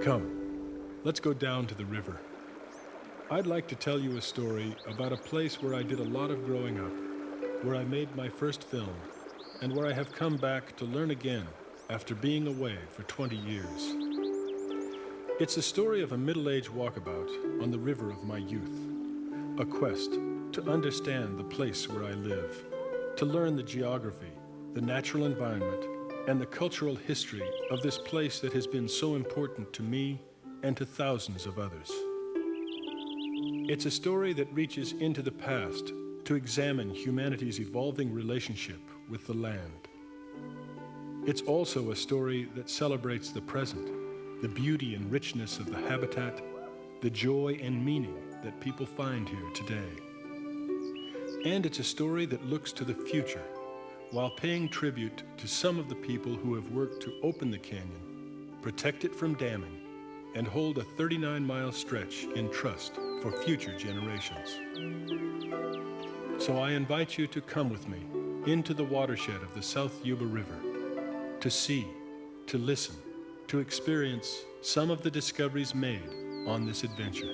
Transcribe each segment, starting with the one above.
Come, let's go down to the river. I'd like to tell you a story about a place where I did a lot of growing up, where I made my first film, and where I have come back to learn again after being away for 20 years. It's a story of a middle-aged walkabout on the river of my youth, a quest to understand the place where I live, to learn the geography, the natural environment, and the cultural history of this place that has been so important to me and to thousands of others. It's a story that reaches into the past to examine humanity's evolving relationship with the land. It's also a story that celebrates the present, the beauty and richness of the habitat, the joy and meaning that people find here today. And it's a story that looks to the future, while paying tribute to some of the people who have worked to open the canyon, protect it from damming, and hold a 39-mile stretch in trust for future generations. So I invite you to come with me into the watershed of the South Yuba River, to see, to listen, to experience some of the discoveries made on this adventure.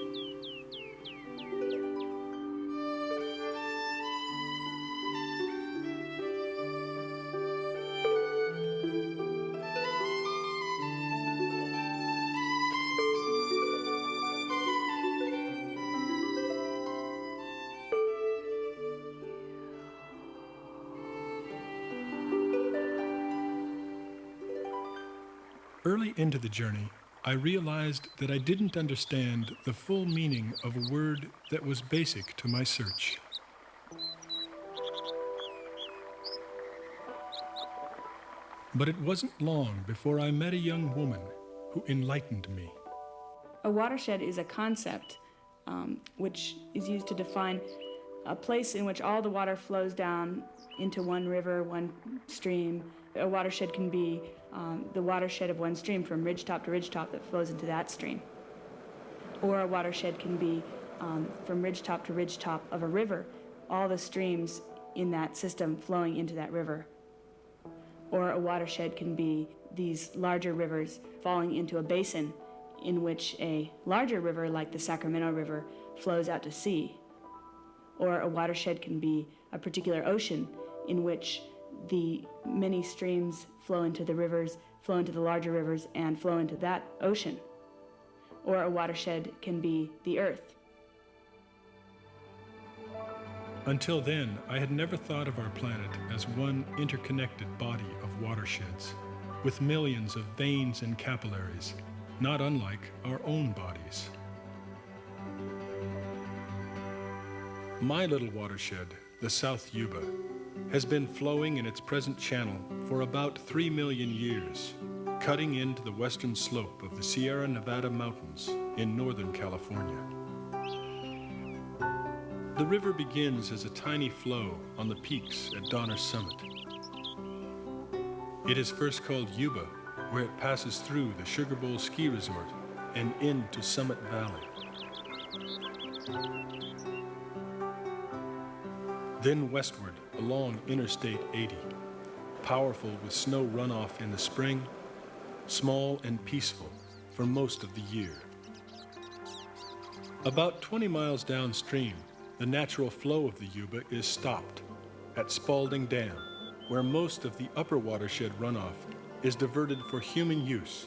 Early into the journey, I realized that I didn't understand the full meaning of a word that was basic to my search. But it wasn't long before I met a young woman who enlightened me. A watershed is a concept which is used to define a place in which all the water flows down into one river, one stream. A watershed can be the watershed of one stream from ridgetop to ridgetop that flows into that stream. Or a watershed can be from ridgetop to ridgetop of a river, all the streams in that system flowing into that river. Or a watershed can be these larger rivers falling into a basin in which a larger river like the Sacramento River flows out to sea. Or a watershed can be a particular ocean in which the many streams flow into the rivers, flow into the larger rivers, and flow into that ocean. Or a watershed can be the earth. Until then, I had never thought of our planet as one interconnected body of watersheds, with millions of veins and capillaries, not unlike our own bodies. My little watershed, the South Yuba, has been flowing in its present channel for about 3 million years, cutting into the western slope of the Sierra Nevada mountains in Northern California. The river begins as a tiny flow on the peaks at Donner's Summit. It is first called Yuba, where it passes through the Sugar Bowl ski resort and into Summit Valley. Then westward along Interstate 80, powerful with snow runoff in the spring, small and peaceful for most of the year. About 20 miles downstream, the natural flow of the Yuba is stopped at Spalding Dam, where most of the upper watershed runoff is diverted for human use,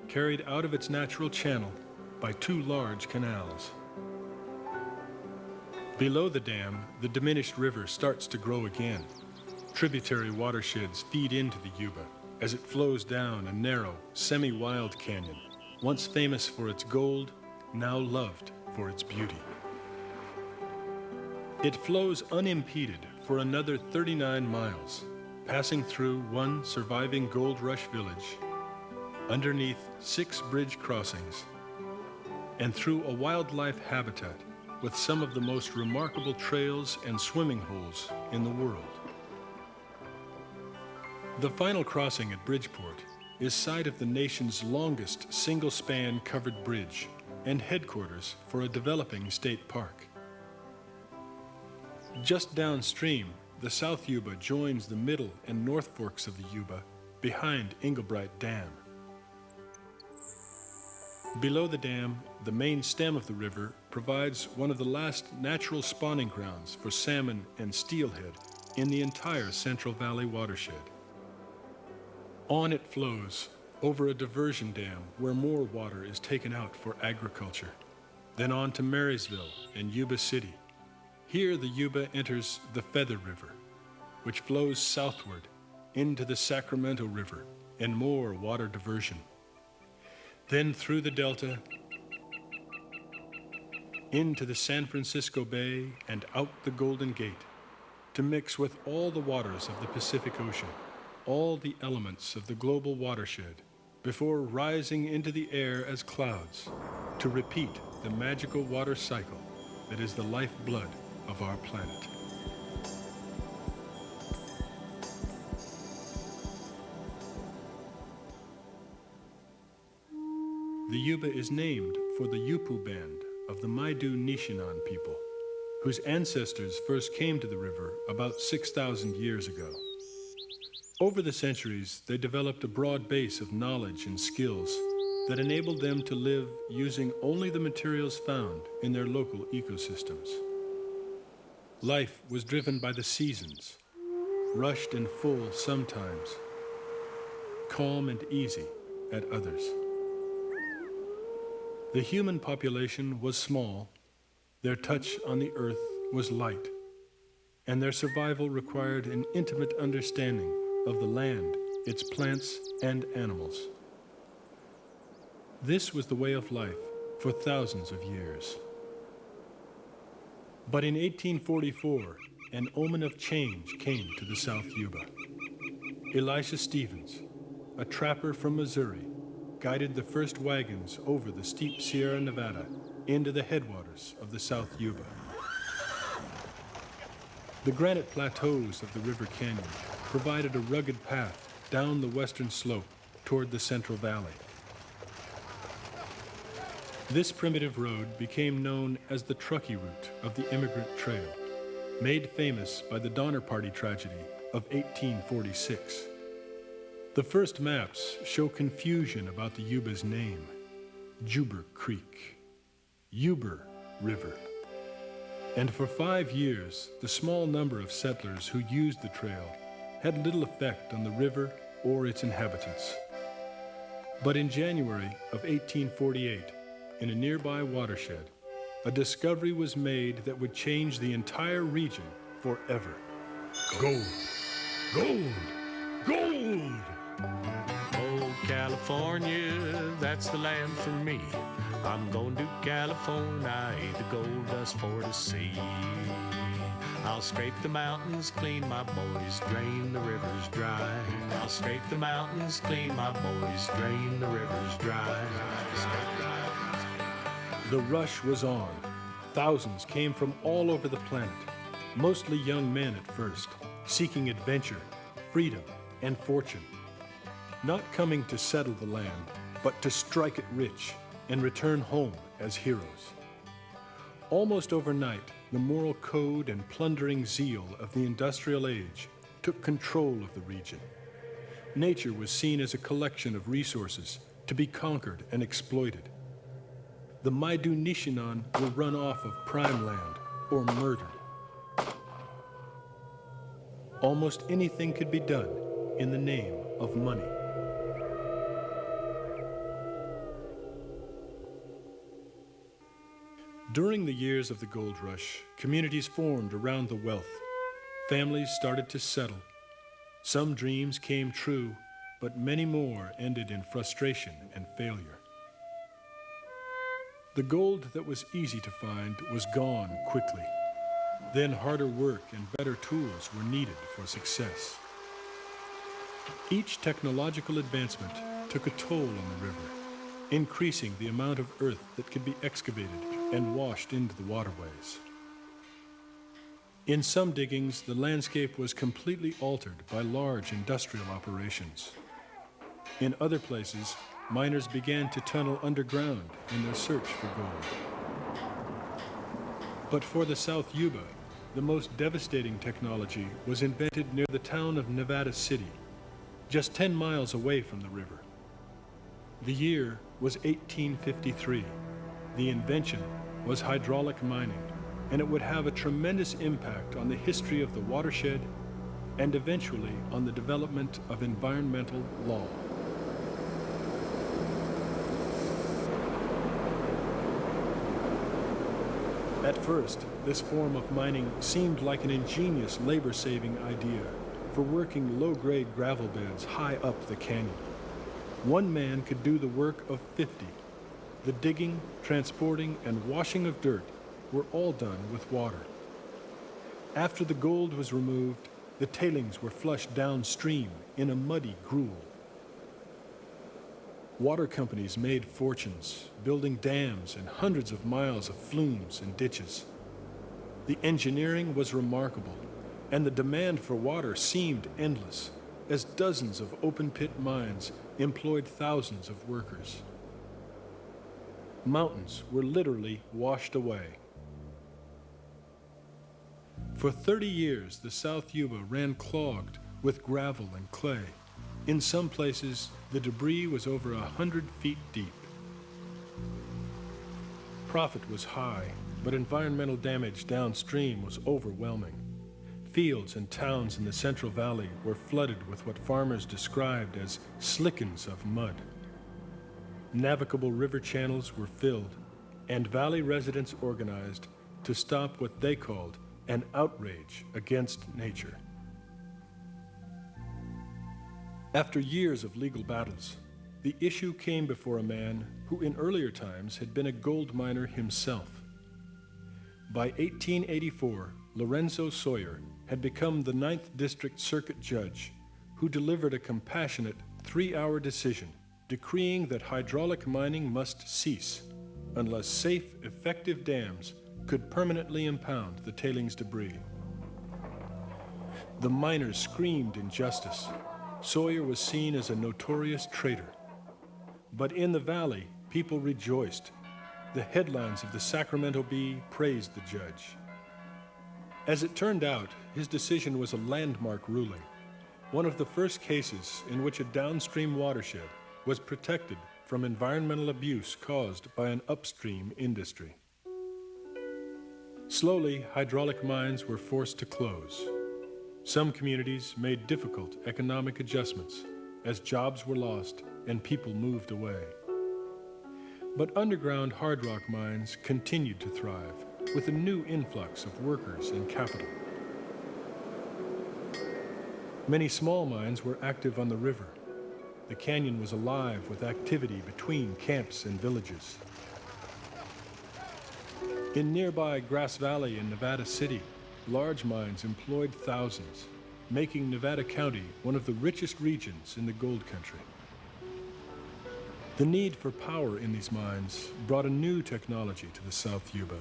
carried out of its natural channel by 2 large canals. Below the dam, the diminished river starts to grow again. Tributary watersheds feed into the Yuba as it flows down a narrow, semi-wild canyon, once famous for its gold, now loved for its beauty. It flows unimpeded for another 39 miles, passing through one surviving gold rush village, underneath 6 bridge crossings, and through a wildlife habitat with some of the most remarkable trails and swimming holes in the world. The final crossing at Bridgeport is site of the nation's longest single-span covered bridge and headquarters for a developing state park. Just downstream, the South Yuba joins the middle and north forks of the Yuba behind Englebright Dam. Below the dam, the main stem of the river provides one of the last natural spawning grounds for salmon and steelhead in the entire Central Valley watershed. On it flows over a diversion dam where more water is taken out for agriculture, then on to Marysville and Yuba City. Here the Yuba enters the Feather River, which flows southward into the Sacramento River and more water diversion. Then through the Delta, into the San Francisco Bay and out the Golden Gate, to mix with all the waters of the Pacific Ocean, all the elements of the global watershed, before rising into the air as clouds, to repeat the magical water cycle that is the lifeblood of our planet. The Yuba is named for the Yupu band of the Maidu-Nishinan people, whose ancestors first came to the river about 6,000 years ago. Over the centuries, they developed a broad base of knowledge and skills that enabled them to live using only the materials found in their local ecosystems. Life was driven by the seasons, rushed and full sometimes, calm and easy at others. The human population was small, their touch on the earth was light, and their survival required an intimate understanding of the land, its plants and animals. This was the way of life for thousands of years. But in 1844, an omen of change came to the South Yuba. Elisha Stevens, a trapper from Missouri, guided the first wagons over the steep Sierra Nevada into the headwaters of the South Yuba. The granite plateaus of the River Canyon provided a rugged path down the western slope toward the Central Valley. This primitive road became known as the Truckee Route of the Immigrant Trail, made famous by the Donner Party tragedy of 1846. The first maps show confusion about the Yuba's name: Juber Creek, Yuba River. And for 5 years, the small number of settlers who used the trail had little effect on the river or its inhabitants. But in January of 1848, in a nearby watershed, a discovery was made that would change the entire region forever. Gold! Gold! Gold! Oh, California, that's the land for me. I'm going to California, the gold dust for to see. I'll scrape the mountains clean, my boys, drain the rivers dry. I'll scrape the mountains clean, my boys, drain the rivers dry. The rush was on. Thousands came from all over the planet, mostly young men at first, seeking adventure, freedom, and fortune. Not coming to settle the land, but to strike it rich and return home as heroes. Almost overnight, the moral code and plundering zeal of the industrial age took control of the region. Nature was seen as a collection of resources to be conquered and exploited. The Maidu-Nishinan were run off of prime land or murdered. Almost anything could be done in the name of money. During the years of the gold rush, communities formed around the wealth. Families started to settle. Some dreams came true, but many more ended in frustration and failure. The gold that was easy to find was gone quickly. Then harder work and better tools were needed for success. Each technological advancement took a toll on the river, increasing the amount of earth that could be excavated and washed into the waterways. In some diggings, the landscape was completely altered by large industrial operations. In other places, miners began to tunnel underground in their search for gold. But for the South Yuba, the most devastating technology was invented near the town of Nevada City, just 10 miles away from the river. The year was 1853. The invention was hydraulic mining, and it would have a tremendous impact on the history of the watershed and eventually on the development of environmental law. At first, this form of mining seemed like an ingenious labor-saving idea for working low-grade gravel beds high up the canyon. One man could do the work of 50. The digging, transporting, and washing of dirt were all done with water. After the gold was removed, the tailings were flushed downstream in a muddy gruel. Water companies made fortunes, building dams and hundreds of miles of flumes and ditches. The engineering was remarkable, and the demand for water seemed endless, as dozens of open-pit mines employed thousands of workers. Mountains were literally washed away. For 30 years, the South Yuba ran clogged with gravel and clay. In some places, the debris was over 100 feet deep. Profit was high, but environmental damage downstream was overwhelming. Fields and towns in the Central Valley were flooded with what farmers described as slickens of mud. Navigable river channels were filled, and valley residents organized to stop what they called an outrage against nature. After years of legal battles, the issue came before a man who in earlier times had been a gold miner himself. By 1884, Lorenzo Sawyer had become the 9th District Circuit Judge, who delivered a compassionate 3-hour decision decreeing that hydraulic mining must cease unless safe, effective dams could permanently impound the tailings debris. The miners screamed injustice. Sawyer was seen as a notorious traitor. But in the valley, people rejoiced. The headlines of the Sacramento Bee praised the judge. As it turned out, his decision was a landmark ruling, one of the first cases in which a downstream watershed was protected from environmental abuse caused by an upstream industry. Slowly, hydraulic mines were forced to close. Some communities made difficult economic adjustments as jobs were lost and people moved away. But underground hard rock mines continued to thrive with a new influx of workers and capital. Many small mines were active on the river. The canyon was alive with activity between camps and villages. In nearby Grass Valley in Nevada City, large mines employed thousands, making Nevada County one of the richest regions in the gold country. The need for power in these mines brought a new technology to the South Yuba,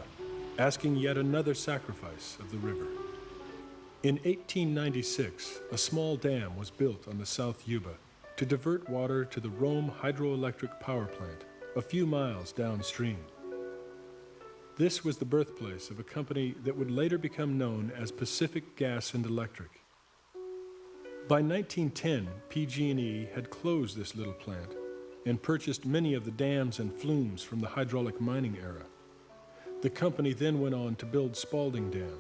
asking yet another sacrifice of the river. In 1896, a small dam was built on the South Yuba to divert water to the Rome hydroelectric power plant a few miles downstream. This was the birthplace of a company that would later become known as Pacific Gas and Electric. By 1910, PG&E had closed this little plant and purchased many of the dams and flumes from the hydraulic mining era. The company then went on to build Spalding Dam,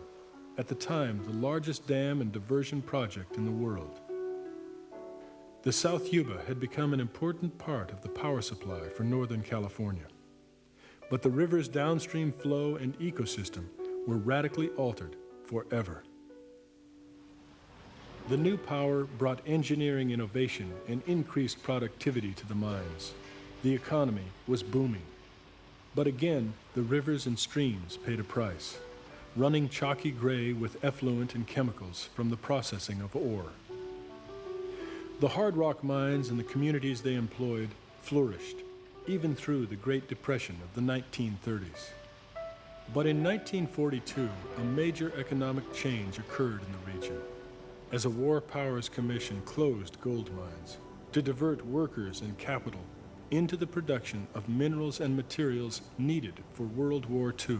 at the time the largest dam and diversion project in the world. The South Yuba had become an important part of the power supply for Northern California. But the river's downstream flow and ecosystem were radically altered forever. The new power brought engineering innovation and increased productivity to the mines. The economy was booming. But again, the rivers and streams paid a price, running chalky gray with effluent and chemicals from the processing of ore. The hard rock mines and the communities they employed flourished, even through the Great Depression of the 1930s. But in 1942, a major economic change occurred in the region, as a War Powers Commission closed gold mines to divert workers and capital into the production of minerals and materials needed for World War II.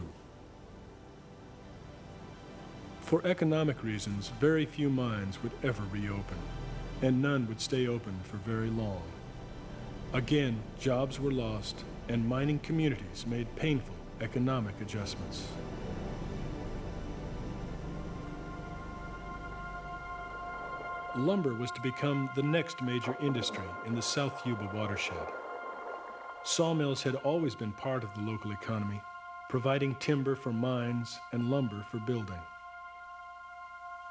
For economic reasons, very few mines would ever reopen, and none would stay open for very long. Again, jobs were lost, and mining communities made painful economic adjustments. Lumber was to become the next major industry in the South Yuba watershed. Sawmills had always been part of the local economy, providing timber for mines and lumber for building.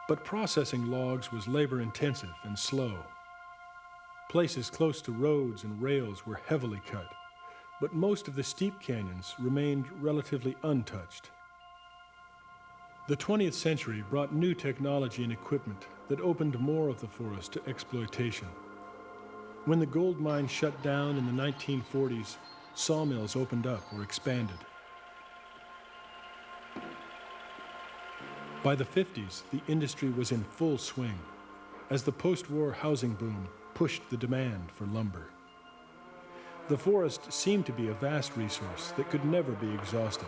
But processing logs was labor-intensive and slow. Places close to roads and rails were heavily cut, but most of the steep canyons remained relatively untouched. The 20th century brought new technology and equipment that opened more of the forest to exploitation. When the gold mine shut down in the 1940s, sawmills opened up or expanded. By the 50s, the industry was in full swing as the post-war housing boom pushed the demand for lumber. The forest seemed to be a vast resource that could never be exhausted.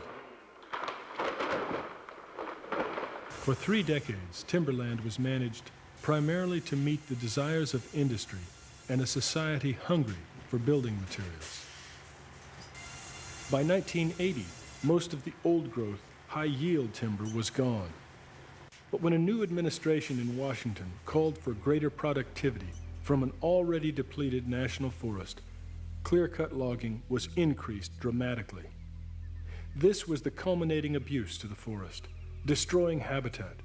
For 3 decades, timberland was managed primarily to meet the desires of industry and a society hungry for building materials. By 1980, most of the old-growth, high-yield timber was gone. But when a new administration in Washington called for greater productivity from an already depleted national forest, clear-cut logging was increased dramatically. This was the culminating abuse to the forest, destroying habitat,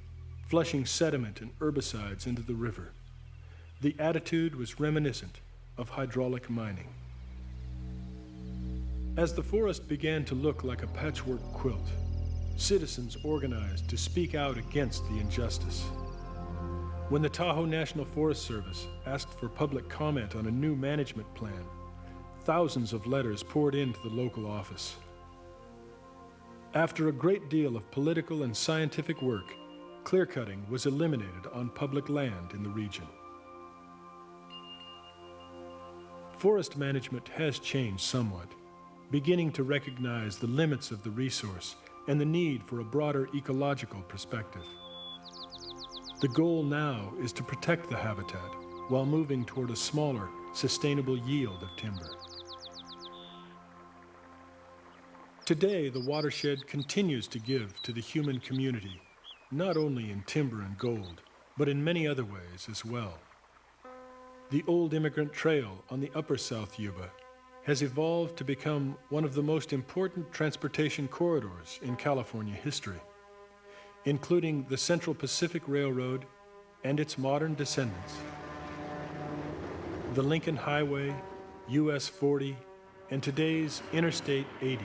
flushing sediment and herbicides into the river. The attitude was reminiscent of hydraulic mining. As the forest began to look like a patchwork quilt, citizens organized to speak out against the injustice. When the Tahoe National Forest Service asked for public comment on a new management plan, thousands of letters poured into the local office. After a great deal of political and scientific work, clear-cutting was eliminated on public land in the region. Forest management has changed somewhat, beginning to recognize the limits of the resource and the need for a broader ecological perspective. The goal now is to protect the habitat while moving toward a smaller, sustainable yield of timber. Today, the watershed continues to give to the human community, not only in timber and gold, but in many other ways as well. The old immigrant trail on the upper South Yuba has evolved to become one of the most important transportation corridors in California history, including the Central Pacific Railroad and its modern descendants, the Lincoln Highway, US 40, and today's Interstate 80.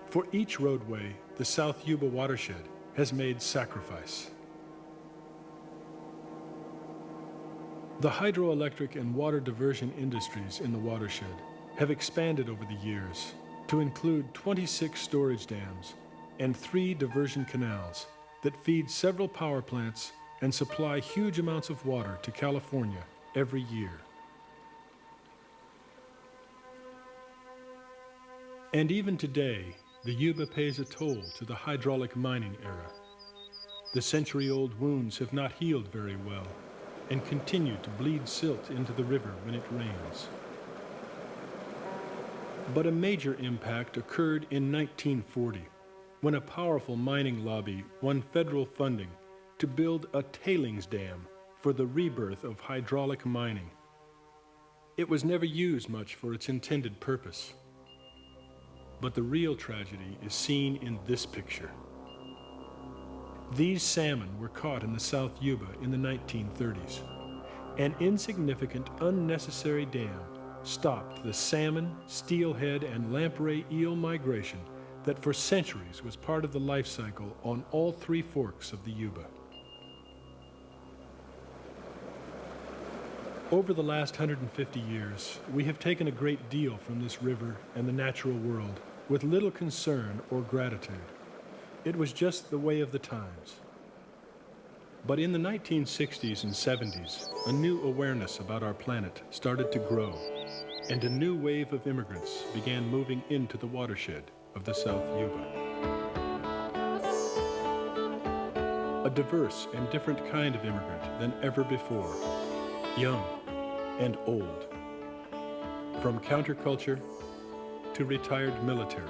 For each roadway, the South Yuba watershed has made sacrifice. The hydroelectric and water diversion industries in the watershed have expanded over the years to include 26 storage dams and 3 diversion canals that feed several power plants and supply huge amounts of water to California every year. And even today, the Yuba pays a toll to the hydraulic mining era. The century-old wounds have not healed very well and continue to bleed silt into the river when it rains. But a major impact occurred in 1940, when a powerful mining lobby won federal funding to build a tailings dam for the rebirth of hydraulic mining. It was never used much for its intended purpose. But the real tragedy is seen in this picture. These salmon were caught in the South Yuba in the 1930s. An insignificant, unnecessary dam stopped the salmon, steelhead, and lamprey eel migration that for centuries was part of the life cycle on all 3 forks of the Yuba. Over the last 150 years, we have taken a great deal from this river and the natural world with little concern or gratitude. It was just the way of the times. But in the 1960s and 70s, a new awareness about our planet started to grow, and a new wave of immigrants began moving into the watershed of the South Yuba. A diverse and different kind of immigrant than ever before. Young, and old. From counterculture to retired military.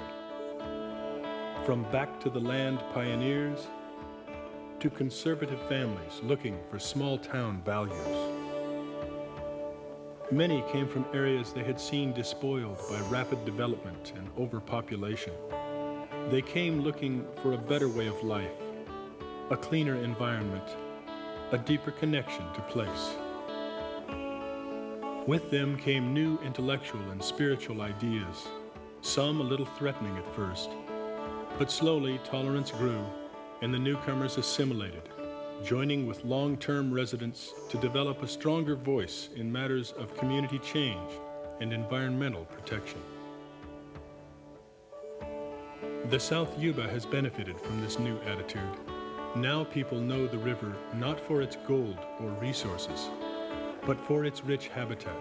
From back to the land pioneers to conservative families looking for small town values. Many came from areas they had seen despoiled by rapid development and overpopulation. They came looking for a better way of life, a cleaner environment, a deeper connection to place. With them came new intellectual and spiritual ideas, some a little threatening at first, but slowly tolerance grew and the newcomers assimilated, joining with long-term residents to develop a stronger voice in matters of community change and environmental protection. The South Yuba has benefited from this new attitude. Now people know the river not for its gold or resources, but for its rich habitat,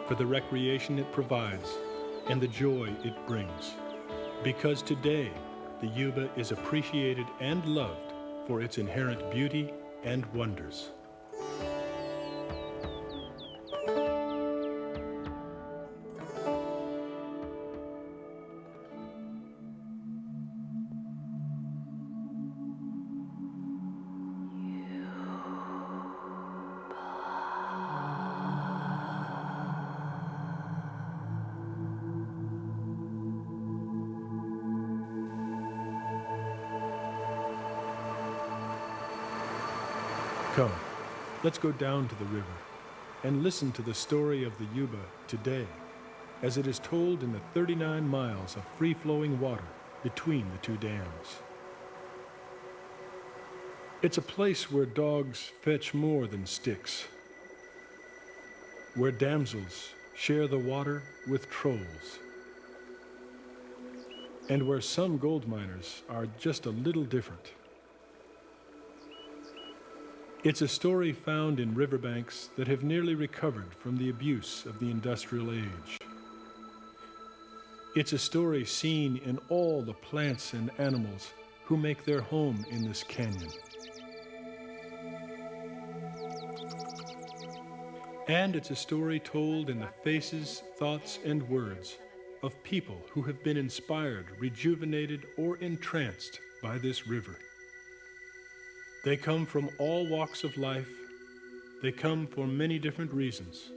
for the recreation it provides, and the joy it brings. Because today, the Yuba is appreciated and loved for its inherent beauty and wonders. Come, let's go down to the river and listen to the story of the Yuba today, as it is told in the 39 miles of free-flowing water between the two dams. It's a place where dogs fetch more than sticks, where damsels share the water with trolls, and where some gold miners are just a little different. It's a story found in riverbanks that have nearly recovered from the abuse of the industrial age. It's a story seen in all the plants and animals who make their home in this canyon. And it's a story told in the faces, thoughts, and words of people who have been inspired, rejuvenated, or entranced by this river. They come from all walks of life. They come for many different reasons,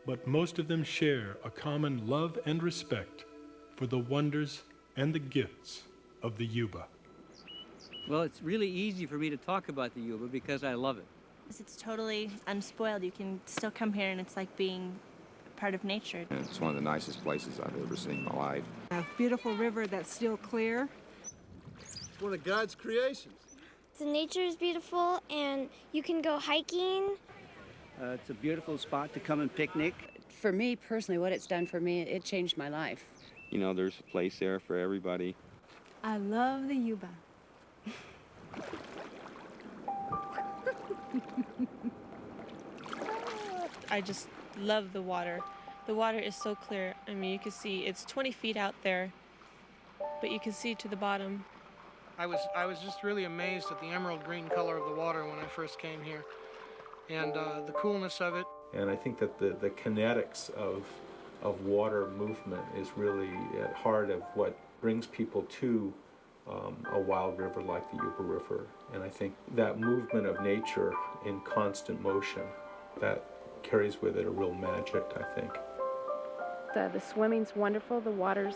but most of them share a common love and respect for the wonders and the gifts of the Yuba. Well, it's really easy for me to talk about the Yuba because I love it. It's totally unspoiled. You can still come here and it's like being part of nature. And it's one of the nicest places I've ever seen in my life. A beautiful river that's still clear. It's one of God's creations. The nature is beautiful and you can go hiking. It's a beautiful spot to come and picnic. For me personally, what it's done for me, it changed my life. You know, there's a place there for everybody. I love the Yuba. I just love the water. The water is so clear. I mean, you can see it's 20 feet out there, but you can see to the bottom. I was just really amazed at the emerald green color of the water when I first came here, and the coolness of it. And I think that the kinetics of water movement is really at heart of what brings people to a wild river like the Yuba River. And I think that movement of nature in constant motion, that carries with it a real magic, I think. The swimming's wonderful. The water's,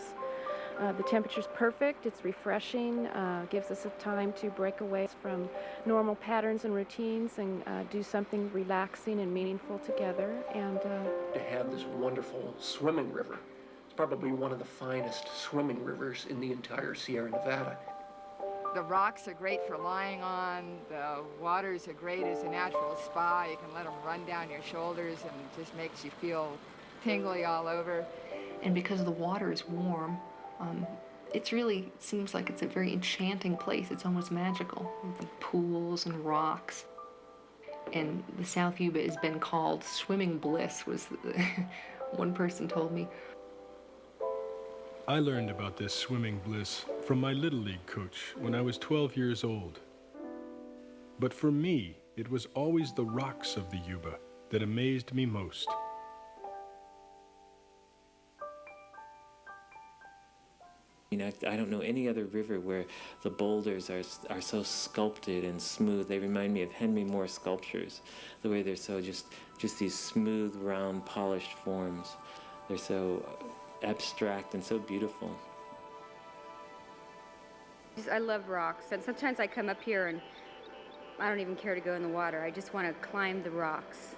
the temperature's perfect. It's refreshing. Gives us a time to break away from normal patterns and routines and do something relaxing and meaningful together. And to have this wonderful swimming river. It's probably one of the finest swimming rivers in the entire Sierra Nevada. The rocks are great for lying on. The waters are great as a natural spa. You can let them run down your shoulders and it just makes you feel tingly all over. And because the water is warm, it really seems like it's a very enchanting place. It's almost magical. The pools and rocks. And the South Yuba has been called swimming bliss, was one person told me. I learned about this swimming bliss from my Little League coach when I was 12 years old. But for me, it was always the rocks of the Yuba that amazed me most. I don't know any other river where the boulders are so sculpted and smooth. They remind me of Henry Moore sculptures, the way they're so just these smooth, round, polished forms. They're so abstract and so beautiful. I love rocks, and sometimes I come up here and I don't even care to go in the water. I just want to climb the rocks.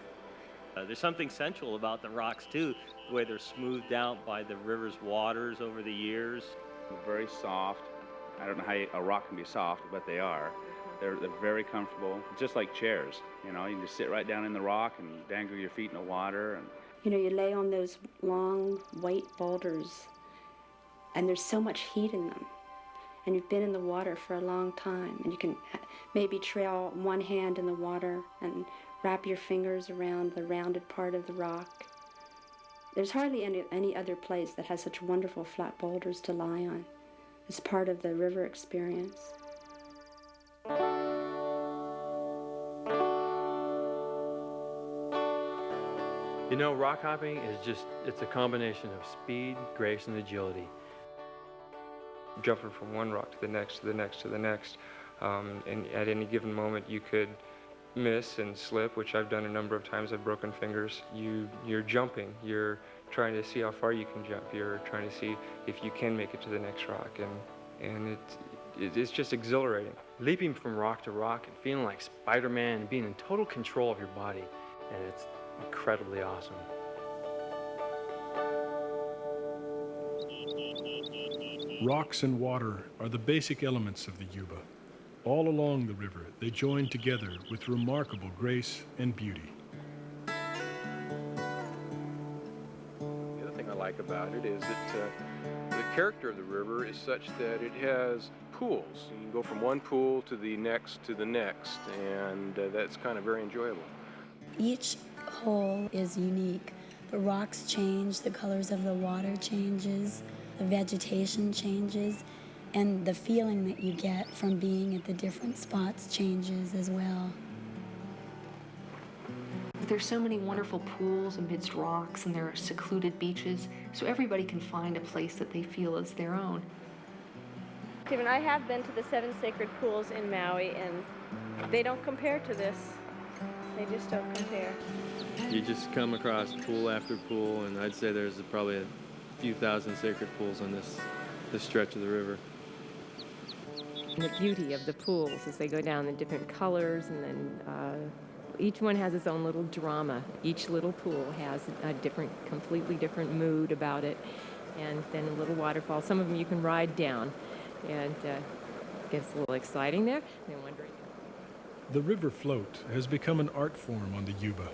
There's something sensual about the rocks too, the way they're smoothed out by the river's waters over the years. They're very soft. I don't know how a rock can be soft, but they are. They're very comfortable, just like chairs. You know, you can just sit right down in the rock and dangle your feet in the water. And You know, you lay on those long white boulders, and there's so much heat in them. And you've been in the water for a long time, and you can maybe trail one hand in the water and wrap your fingers around the rounded part of the rock. There's hardly any other place that has such wonderful flat boulders to lie on. It's part of the river experience. You know, rock hopping is it's a combination of speed, grace, and agility. Jumping from one rock to the next, to the next, to the next. And at any given moment you could miss and slip, which I've done a number of times. I've broken fingers. You're jumping. You're trying to see how far you can jump. You're trying to see if you can make it to the next rock. And it's just exhilarating. Leaping from rock to rock and feeling like Spider-Man and being in total control of your body. And it's incredibly awesome. Rocks and water are the basic elements of the Yuba. All along the river, they join together with remarkable grace and beauty. The other thing I like about it is that the character of the river is such that it has pools. You can go from one pool to the next, and that's kind of very enjoyable. Each hole is unique. The rocks change, the colors of the water changes, the vegetation changes, and the feeling that you get from being at the different spots changes as well. There's so many wonderful pools amidst rocks, and there are secluded beaches, so everybody can find a place that they feel is their own. Stephen, I have been to the 7 sacred pools in Maui, and they don't compare to this. They just don't compare. You just come across pool after pool, and I'd say there's probably a few thousand sacred pools on this stretch of the river. The beauty of the pools as they go down in different colors, and then each one has its own little drama. Each little pool has a completely different mood about it, and then a little waterfall. Some of them you can ride down, and it gets a little exciting there. They're wondering. The river float has become an art form on the Yuba.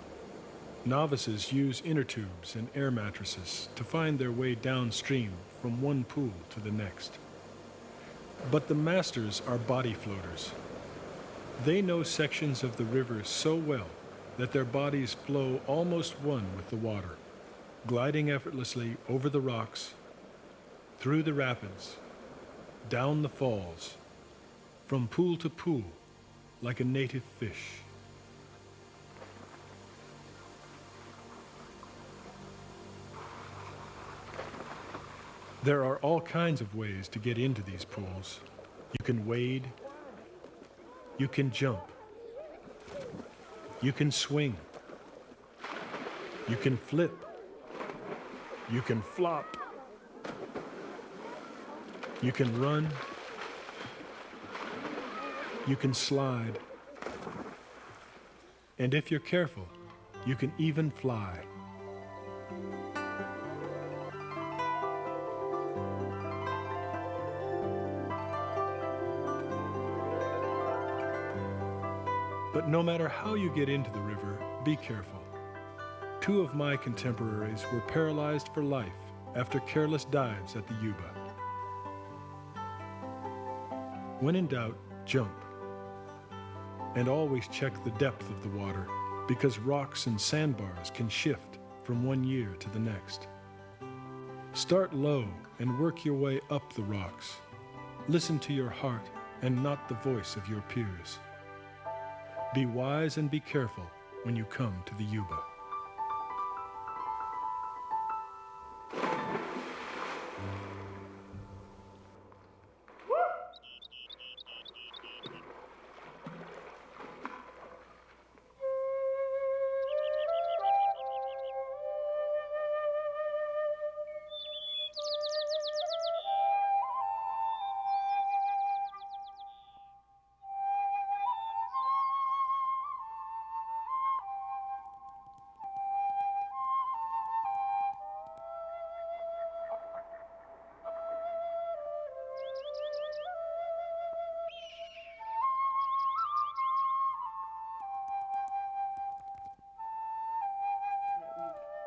Novices use inner tubes and air mattresses to find their way downstream from one pool to the next. But the masters are body floaters. They know sections of the river so well that their bodies flow almost one with the water, gliding effortlessly over the rocks, through the rapids, down the falls, from pool to pool, like a native fish. There are all kinds of ways to get into these pools. You can wade, you can jump, you can swing, you can flip, you can flop, you can run, you can slide, and if you're careful, you can even fly. But no matter how you get into the river, be careful. 2 of my contemporaries were paralyzed for life after careless dives at the Yuba. When in doubt, jump. And always check the depth of the water, because rocks and sandbars can shift from one year to the next. Start low and work your way up the rocks. Listen to your heart and not the voice of your peers. Be wise and be careful when you come to the Yuba.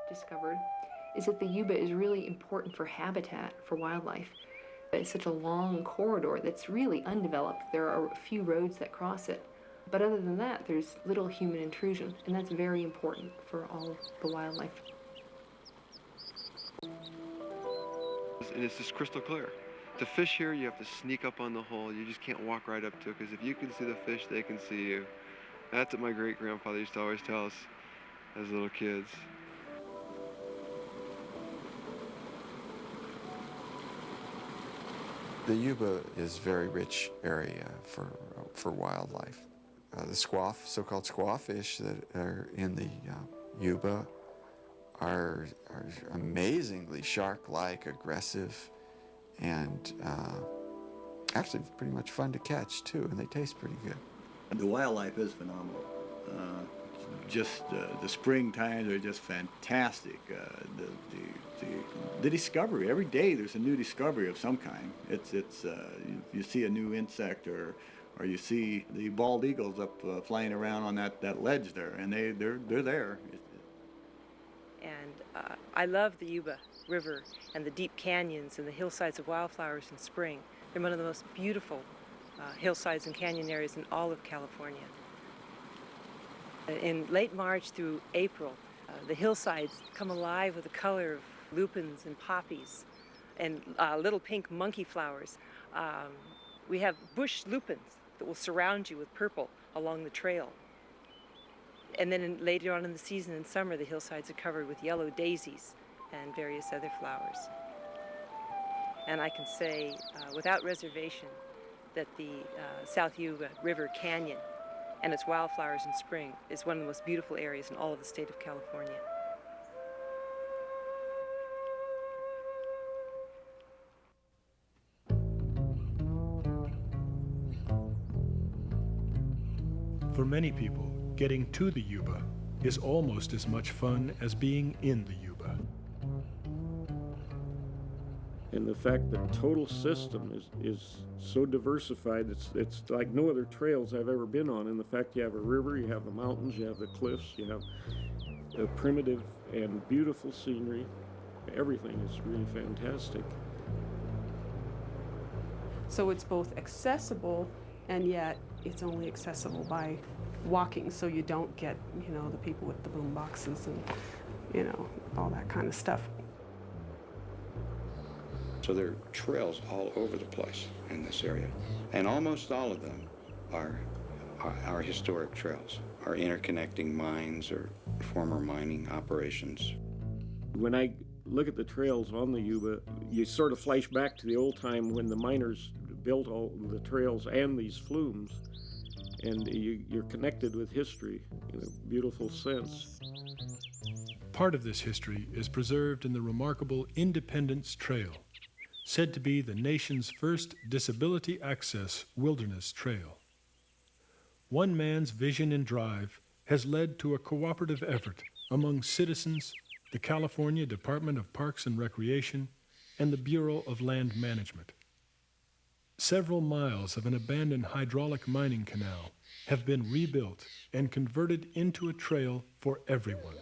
discovered is that the Yuba is really important for habitat for wildlife. It's such a long corridor that's really undeveloped. There are a few roads that cross it. But other than that, there's little human intrusion, and that's very important for all of the wildlife. And it's just crystal clear. To fish here, you have to sneak up on the hole. You just can't walk right up to it, because if you can see the fish, they can see you. That's what my great-grandfather used to always tell us as little kids. The Yuba is a very rich area for wildlife. The squaw, so-called squaw fish that are in the Yuba are amazingly shark-like, aggressive, and actually pretty much fun to catch too, and they taste pretty good. The wildlife is phenomenal. The spring times are just fantastic. The discovery, every day there's a new discovery of some kind. You see a new insect, or you see the bald eagles up flying around on that ledge there, and they're there. And I love the Yuba River and the deep canyons and the hillsides of wildflowers in spring. They're one of the most beautiful hillsides and canyon areas in all of California. In late March through April, the hillsides come alive with the color of lupins and poppies and little pink monkey flowers. We have bush lupins that will surround you with purple along the trail. And then later on in the season, in summer, the hillsides are covered with yellow daisies and various other flowers. And I can say without reservation that the South Yuba River Canyon and its wildflowers in spring is one of the most beautiful areas in all of the state of California. For many people, getting to the Yuba is almost as much fun as being in the Yuba. And the fact that the total system is so diversified, it's like no other trails I've ever been on. And the fact you have a river, you have the mountains, you have the cliffs, you have a primitive and beautiful scenery. Everything is really fantastic. So it's both accessible, and yet it's only accessible by walking, so you don't get, the people with the boom boxes and, all that kind of stuff. So there are trails all over the place in this area, and almost all of them are historic trails, are interconnecting mines or former mining operations. When I look at the trails on the Yuba, you sort of flash back to the old time when the miners built all the trails and these flumes, and you're connected with history in a beautiful sense. Part of this history is preserved in the remarkable Independence Trail, said to be the nation's first disability access wilderness trail. One man's vision and drive has led to a cooperative effort among citizens, the California Department of Parks and Recreation, and the Bureau of Land Management. Several miles of an abandoned hydraulic mining canal have been rebuilt and converted into a trail for everyone.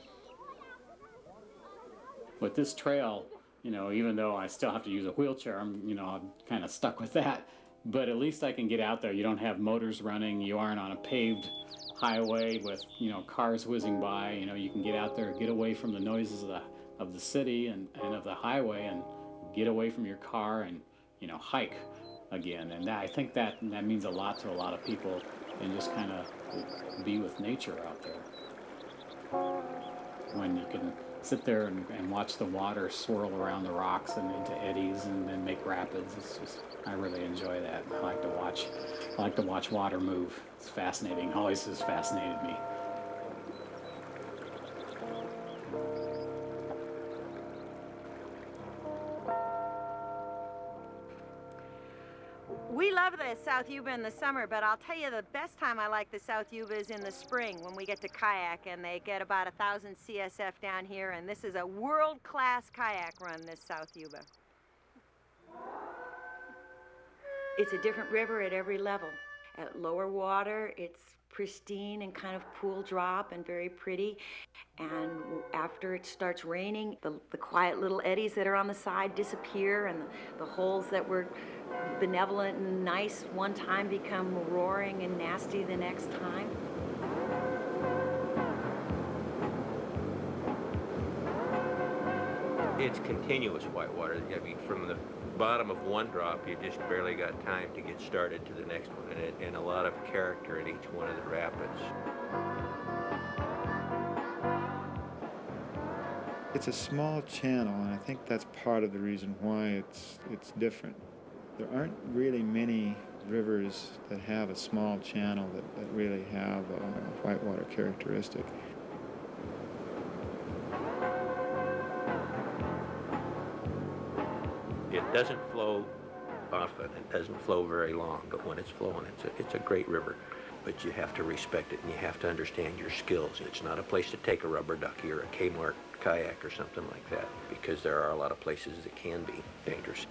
With this trail, even though I still have to use a wheelchair, I'm kind of stuck with that. But at least I can get out there. You don't have motors running. You aren't on a paved highway with, cars whizzing by. You can get out there, get away from the noises of the city and of the highway, and get away from your car and, hike again. And I think that means a lot to a lot of people, and just kind of be with nature out there. When you can sit there and watch the water swirl around the rocks and into eddies and then make rapids. I really enjoy that. I like to watch water move. It's fascinating. Always has fascinated me. We love the South Yuba in the summer, but I'll tell you the best time I like the South Yuba is in the spring when we get to kayak, and they get about 1,000 CSF down here, and this is a world-class kayak run, this South Yuba. It's a different river at every level. At lower water, it's pristine and kind of pool drop and very pretty. And after it starts raining, the quiet little eddies that are on the side disappear, and the holes that were benevolent and nice one time become roaring and nasty the next time. It's continuous whitewater. I mean, from the bottom of one drop, you just barely got time to get started to the next one, and a lot of character in each one of the rapids. It's a small channel, and I think that's part of the reason why it's different. There aren't really many rivers that have a small channel that really have a whitewater characteristic. It doesn't flow often, it doesn't flow very long, but when it's flowing, it's a great river. But you have to respect it, and you have to understand your skills. It's not a place to take a rubber ducky or a Kmart kayak or something like that, because there are a lot of places that can be dangerous.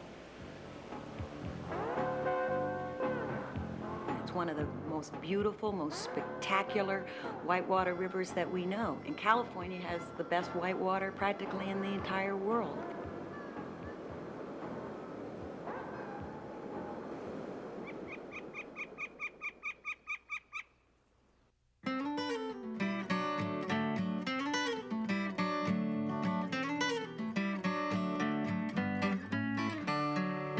It's one of the most beautiful, most spectacular whitewater rivers that we know. And California has the best whitewater practically in the entire world.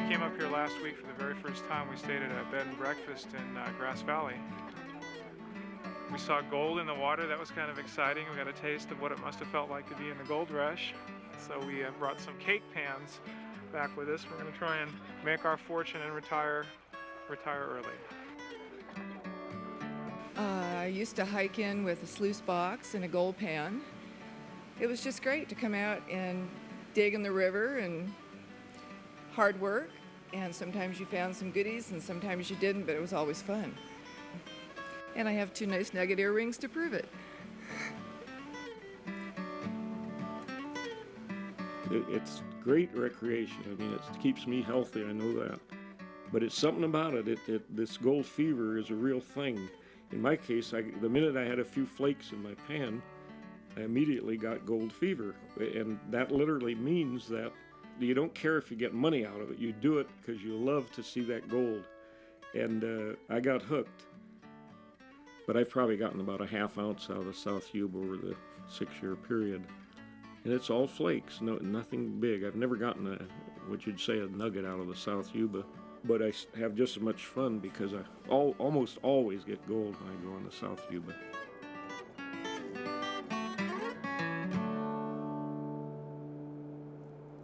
Came up here last week for the very first time. We stayed at a bed and breakfast in Grass Valley. We saw gold in the water. That was kind of exciting. We got a taste of what it must have felt like to be in the gold rush. So we brought some cake pans back with us. We're going to try and make our fortune and retire early. I used to hike in with a sluice box and a gold pan. It was just great to come out and dig in the river, and hard work, and sometimes you found some goodies and sometimes you didn't, but it was always fun. And I have 2 nice nugget earrings to prove it. It's great recreation. I mean, it keeps me healthy, I know that. But it's something about it. This gold fever is a real thing. In my case, the minute I had a few flakes in my pan, I immediately got gold fever. And that literally means that you don't care if you get money out of it. You do it because you love to see that gold. And I got hooked. But I've probably gotten about a ½ ounce out of the South Yuba over the 6-year period. And it's all flakes, nothing big. I've never gotten what you'd say a nugget out of the South Yuba. But I have just as much fun because I almost always get gold when I go on the South Yuba.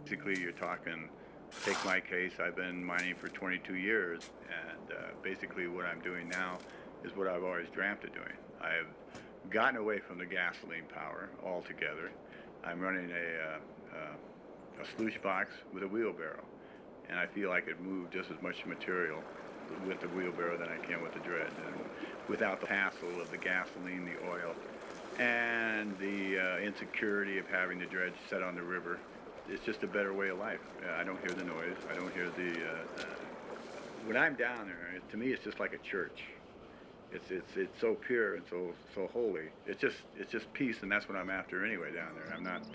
Basically, you're talking, take my case, I've been mining for 22 years, and basically what I'm doing now is what I've always dreamt of doing. I've gotten away from the gasoline power altogether. I'm running a sluice box with a wheelbarrow, and I feel I could move just as much material with the wheelbarrow than I can with the dredge, and without the hassle of the gasoline, the oil, and the insecurity of having the dredge set on the river. It's just a better way of life. I don't hear the noise. I don't hear the. When I'm down there, to me, it's just like a church. It's so pure and so holy. It's just peace, and that's what I'm after anyway down there. I'm not.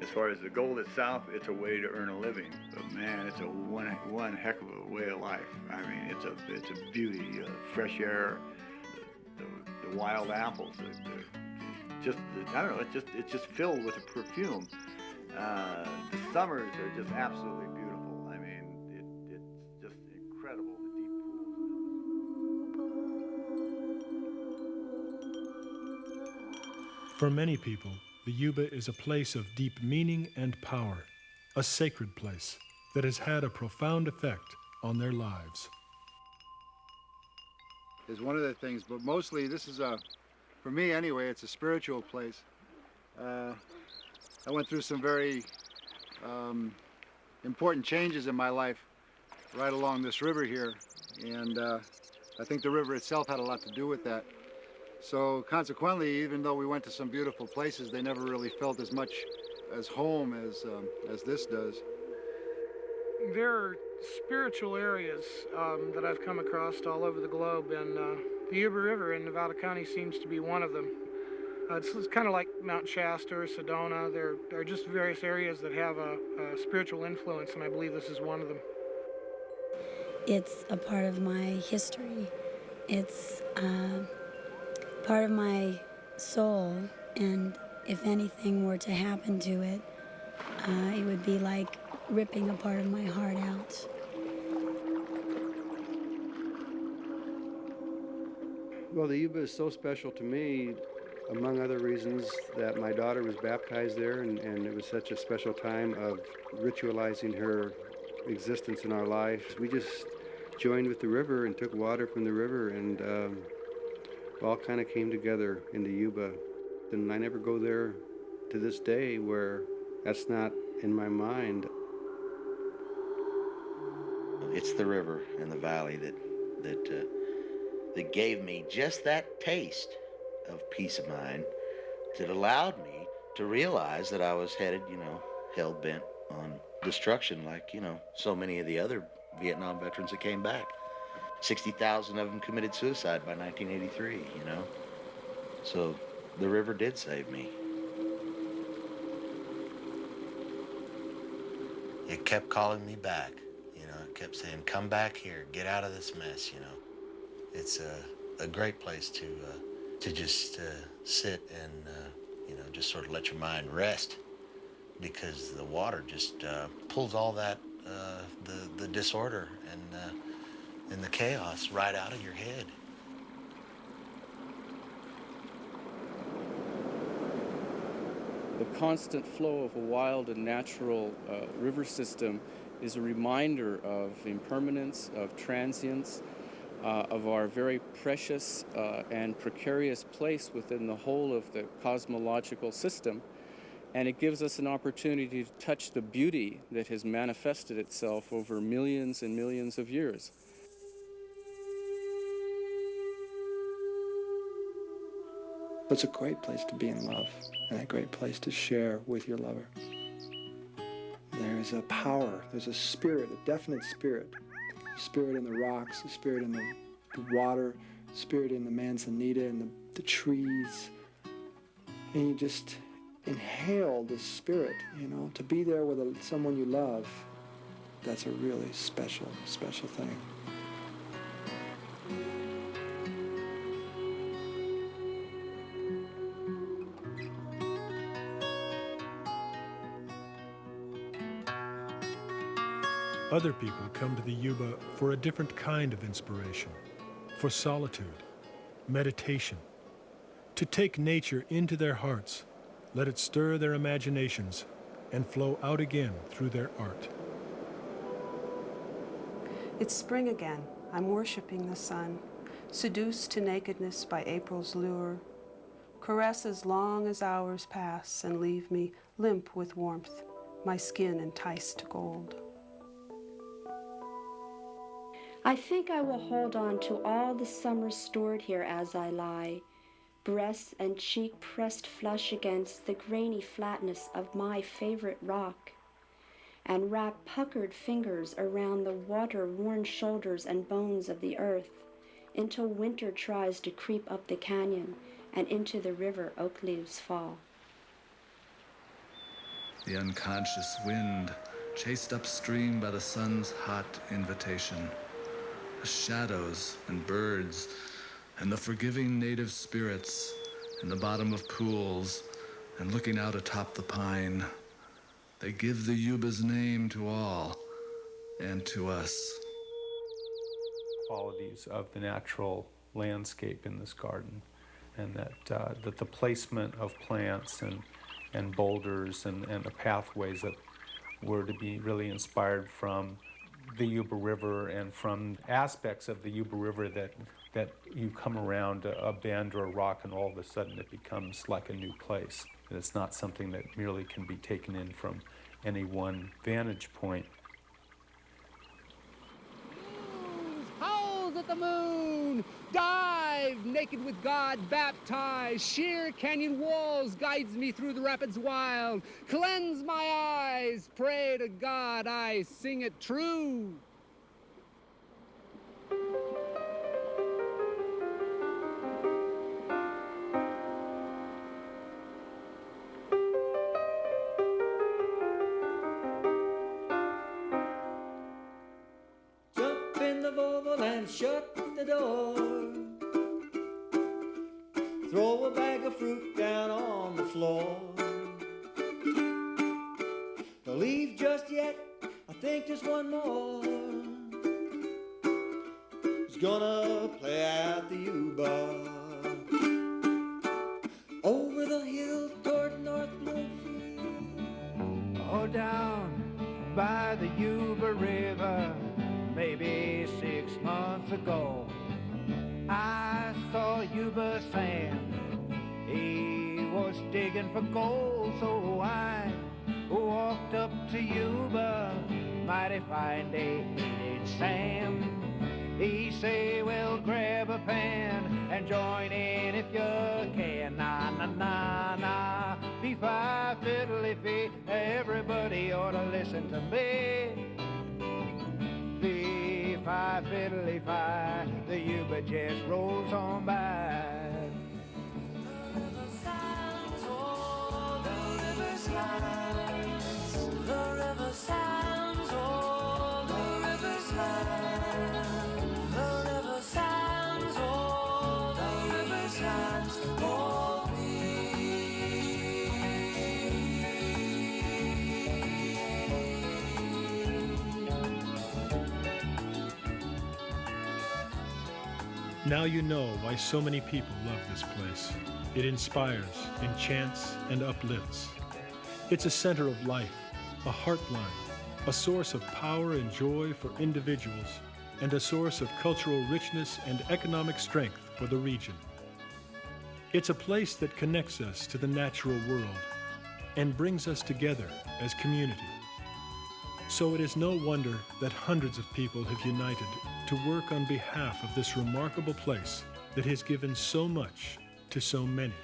As far as the gold itself, it's a way to earn a living. But man, it's a one heck of a way of life. I mean, it's a beauty. Fresh air, the wild apples. I don't know. It's just filled with a perfume. The summers are just absolutely beautiful. I mean, it's just incredible, the deep pools. For many people, the Yuba is a place of deep meaning and power, a sacred place that has had a profound effect on their lives. Is one of the things, but mostly this is for me anyway, it's a spiritual place. I went through some very important changes in my life right along this river here, and I think the river itself had a lot to do with that. So consequently, even though we went to some beautiful places, they never really felt as much as home as this does. There are spiritual areas that I've come across all over the globe, and the Yuba River in Nevada County seems to be one of them. It's kind of like Mount Shasta or Sedona. There are just various areas that have a spiritual influence, and I believe this is one of them. It's a part of my history. It's part of my soul, and if anything were to happen to it, it would be like ripping a part of my heart out. Well, the Yuba is so special to me, among other reasons, that my daughter was baptized there, and it was such a special time of ritualizing her existence in our lives. We just joined with the river and took water from the river, and all kind of came together in the Yuba. And I never go there to this day where that's not in my mind. It's the river and the valley that gave me just that taste of peace of mind that allowed me to realize that I was headed, hell-bent on destruction like, so many of the other Vietnam veterans that came back. 60,000 of them committed suicide by 1983, So the river did save me. It kept calling me back, it kept saying, come back here, get out of this mess, It's a great place to just sit and, just sort of let your mind rest, because the water just pulls all that, the disorder and the chaos right out of your head. The constant flow of a wild and natural river system is a reminder of impermanence, of transience, of our very precious and precarious place within the whole of the cosmological system. And it gives us an opportunity to touch the beauty that has manifested itself over millions and millions of years. It's a great place to be in love, and a great place to share with your lover. There's a power, there's a spirit, a definite spirit. A spirit in the rocks, a spirit in the water, a spirit in the manzanita and the trees. And you just inhale this spirit, to be there with someone you love. That's a really special, special thing. Other people come to the Yuba for a different kind of inspiration, for solitude, meditation, to take nature into their hearts, let it stir their imaginations, and flow out again through their art. It's spring again. I'm worshiping the sun, seduced to nakedness by April's lure. Caresses long as hours pass and leave me limp with warmth, my skin enticed to gold. I think I will hold on to all the summer stored here as I lie, breast and cheek pressed flush against the grainy flatness of my favorite rock, and wrap puckered fingers around the water-worn shoulders and bones of the earth until winter tries to creep up the canyon and into the river oak leaves fall. The unconscious wind chased upstream by the sun's hot invitation. The shadows and birds and the forgiving native spirits in the bottom of pools and looking out atop the pine. They give the Yuba's name to all and to us. Qualities of the natural landscape in this garden, and that the placement of plants and boulders and the pathways that were to be really inspired from the Yuba River and from aspects of the Yuba River that you come around a bend or a rock and all of a sudden it becomes like a new place. And it's not something that merely can be taken in from any one vantage point. How's at the moon. Dive, naked with God baptized. Sheer canyon walls guides me through the rapids wild. Cleanse my eyes, pray to God I sing it true. Jump in the Volvo and shut the door. Throw a bag of fruit down on the floor. Don't leave just yet, I think there's one more. Who's gonna play at the U-Bar? Over the hill toward North Bloomfield. Oh, down by the Yuba River, maybe 6 months ago, I saw Yuba Sam. He was digging for gold, so I walked up to Yuba, mighty fine day, meeting Sam. He say, well, grab a pan and join in if you can. Na, na, na, na, fee-fi, fiddly-fee, everybody ought to listen to me. Fee-fi, fiddly-fi, the Yuba just rolls on by. The river sounds, oh, the river slides. The river sounds, oh, the river slides. The river sounds, oh, the river slides. Oh, Now you know why so many people love this place. It inspires, enchants, and uplifts. It's a center of life, a heartline, a source of power and joy for individuals, and a source of cultural richness and economic strength for the region. It's a place that connects us to the natural world and brings us together as community. So it is no wonder that hundreds of people have united to work on behalf of this remarkable place that has given so much to so many.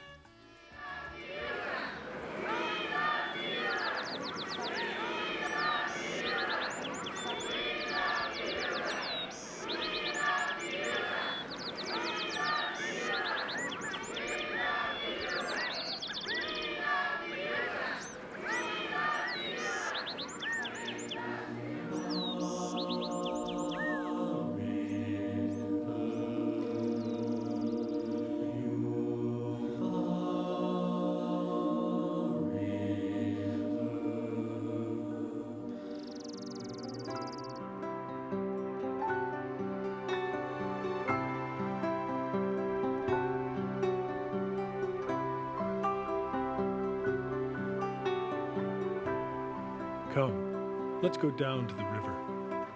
Come, let's go down to the river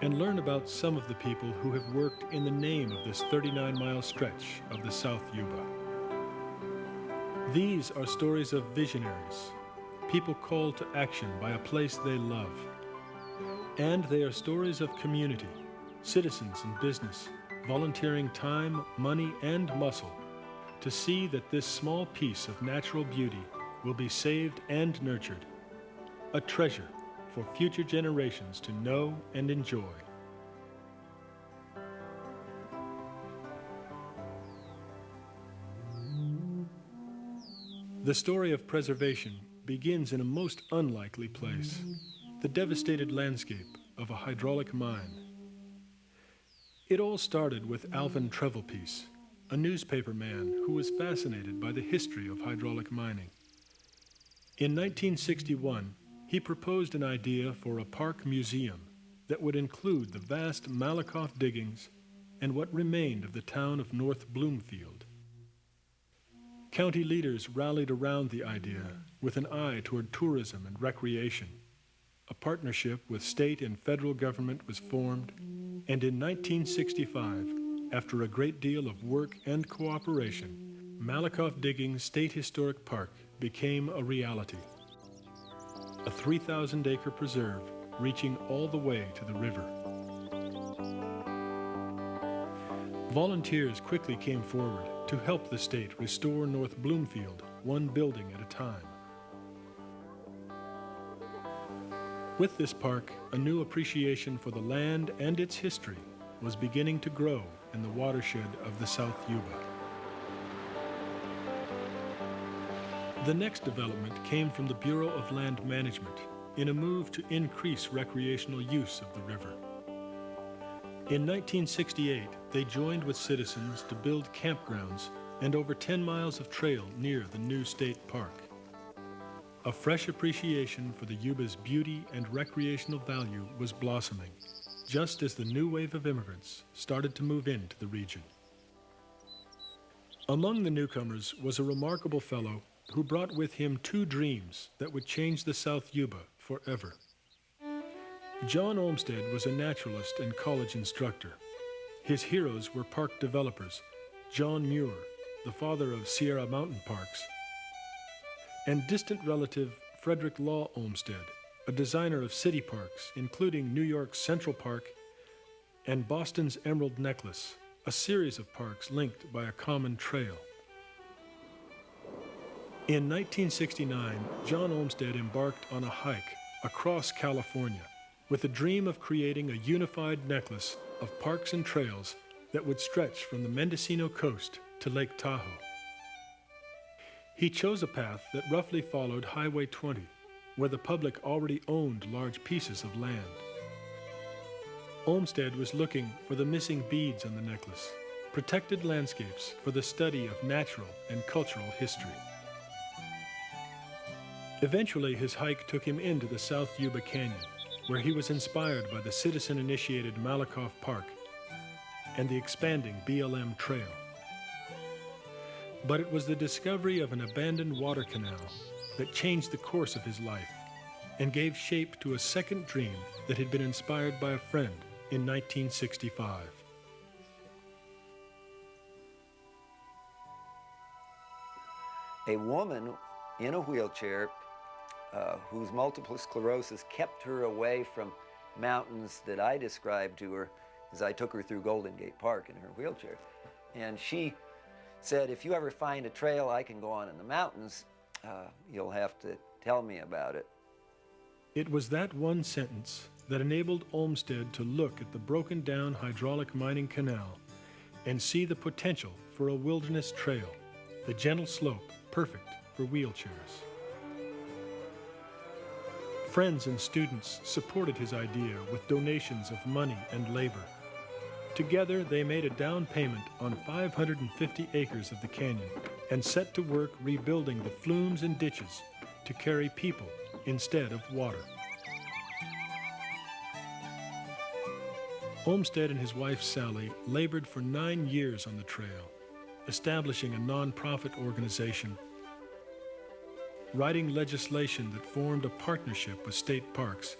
and learn about some of the people who have worked in the name of this 39-mile stretch of the South Yuba. These are stories of visionaries, people called to action by a place they love. And they are stories of community, citizens and business, volunteering time, money, and muscle to see that this small piece of natural beauty will be saved and nurtured, a treasure for future generations to know and enjoy. The story of preservation begins in a most unlikely place, the devastated landscape of a hydraulic mine. It all started with Alvin Trevelpiece, a newspaper man who was fascinated by the history of hydraulic mining. In 1961, he proposed an idea for a park museum that would include the vast Malakoff diggings and what remained of the town of North Bloomfield. County leaders rallied around the idea with an eye toward tourism and recreation. A partnership with state and federal government was formed, and in 1965, after a great deal of work and cooperation, Malakoff Diggings State Historic Park became a reality. A 3,000-acre preserve reaching all the way to the river. Volunteers quickly came forward to help the state restore North Bloomfield, one building at a time. With this park, a new appreciation for the land and its history was beginning to grow in the watershed of the South Yuba. The next development came from the Bureau of Land Management in a move to increase recreational use of the river. In 1968, they joined with citizens to build campgrounds and over 10 miles of trail near the new state park. A fresh appreciation for the Yuba's beauty and recreational value was blossoming, just as the new wave of immigrants started to move into the region. Among the newcomers was a remarkable fellow who brought with him two dreams that would change the South Yuba forever. John Olmsted was a naturalist and college instructor. His heroes were park developers, John Muir, the father of Sierra Mountain Parks, and distant relative Frederick Law Olmsted, a designer of city parks, including New York's Central Park and Boston's Emerald Necklace, a series of parks linked by a common trail. In 1969, John Olmsted embarked on a hike across California with a dream of creating a unified necklace of parks and trails that would stretch from the Mendocino coast to Lake Tahoe. He chose a path that roughly followed Highway 20, where the public already owned large pieces of land. Olmsted was looking for the missing beads on the necklace, protected landscapes for the study of natural and cultural history. Eventually, his hike took him into the South Yuba Canyon, where he was inspired by the citizen-initiated Malakoff Park and the expanding BLM Trail. But it was the discovery of an abandoned water canal that changed the course of his life and gave shape to a second dream that had been inspired by a friend in 1965. A woman in a wheelchair whose multiple sclerosis kept her away from mountains that I described to her as I took her through Golden Gate Park in her wheelchair. And she said, if you ever find a trail I can go on in the mountains, you'll have to tell me about it. It was that one sentence that enabled Olmsted to look at the broken down hydraulic mining canal and see the potential for a wilderness trail, the gentle slope perfect for wheelchairs. Friends and students supported his idea with donations of money and labor. Together, they made a down payment on 550 acres of the canyon and set to work rebuilding the flumes and ditches to carry people instead of water. Olmsted and his wife Sally labored for 9 years on the trail, establishing a nonprofit organization, writing legislation that formed a partnership with state parks,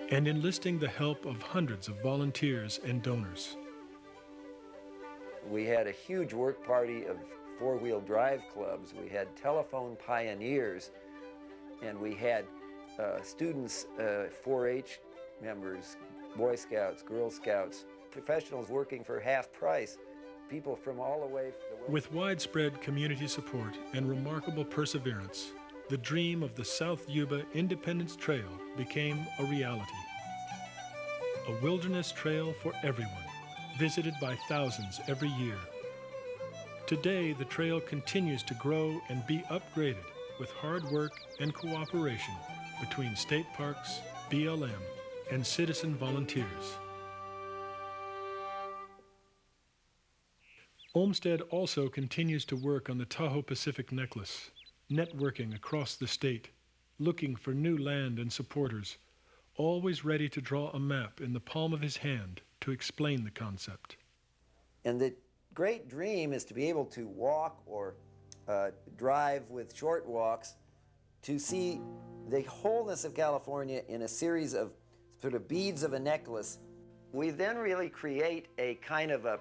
and enlisting the help of hundreds of volunteers and donors. We had a huge work party of four-wheel drive clubs. We had telephone pioneers, and we had students, 4-H members, Boy Scouts, Girl Scouts, professionals working for half price, people from all the way. With widespread community support and remarkable perseverance, the dream of the South Yuba Independence Trail became a reality. A wilderness trail for everyone, visited by thousands every year. Today, the trail continues to grow and be upgraded with hard work and cooperation between state parks, BLM, and citizen volunteers. Olmsted also continues to work on the Tahoe Pacific Necklace, networking across the state, looking for new land and supporters, always ready to draw a map in the palm of his hand to explain the concept. And the great dream is to be able to walk or drive with short walks to see the wholeness of California in a series of sort of beads of a necklace. We then really create a kind of a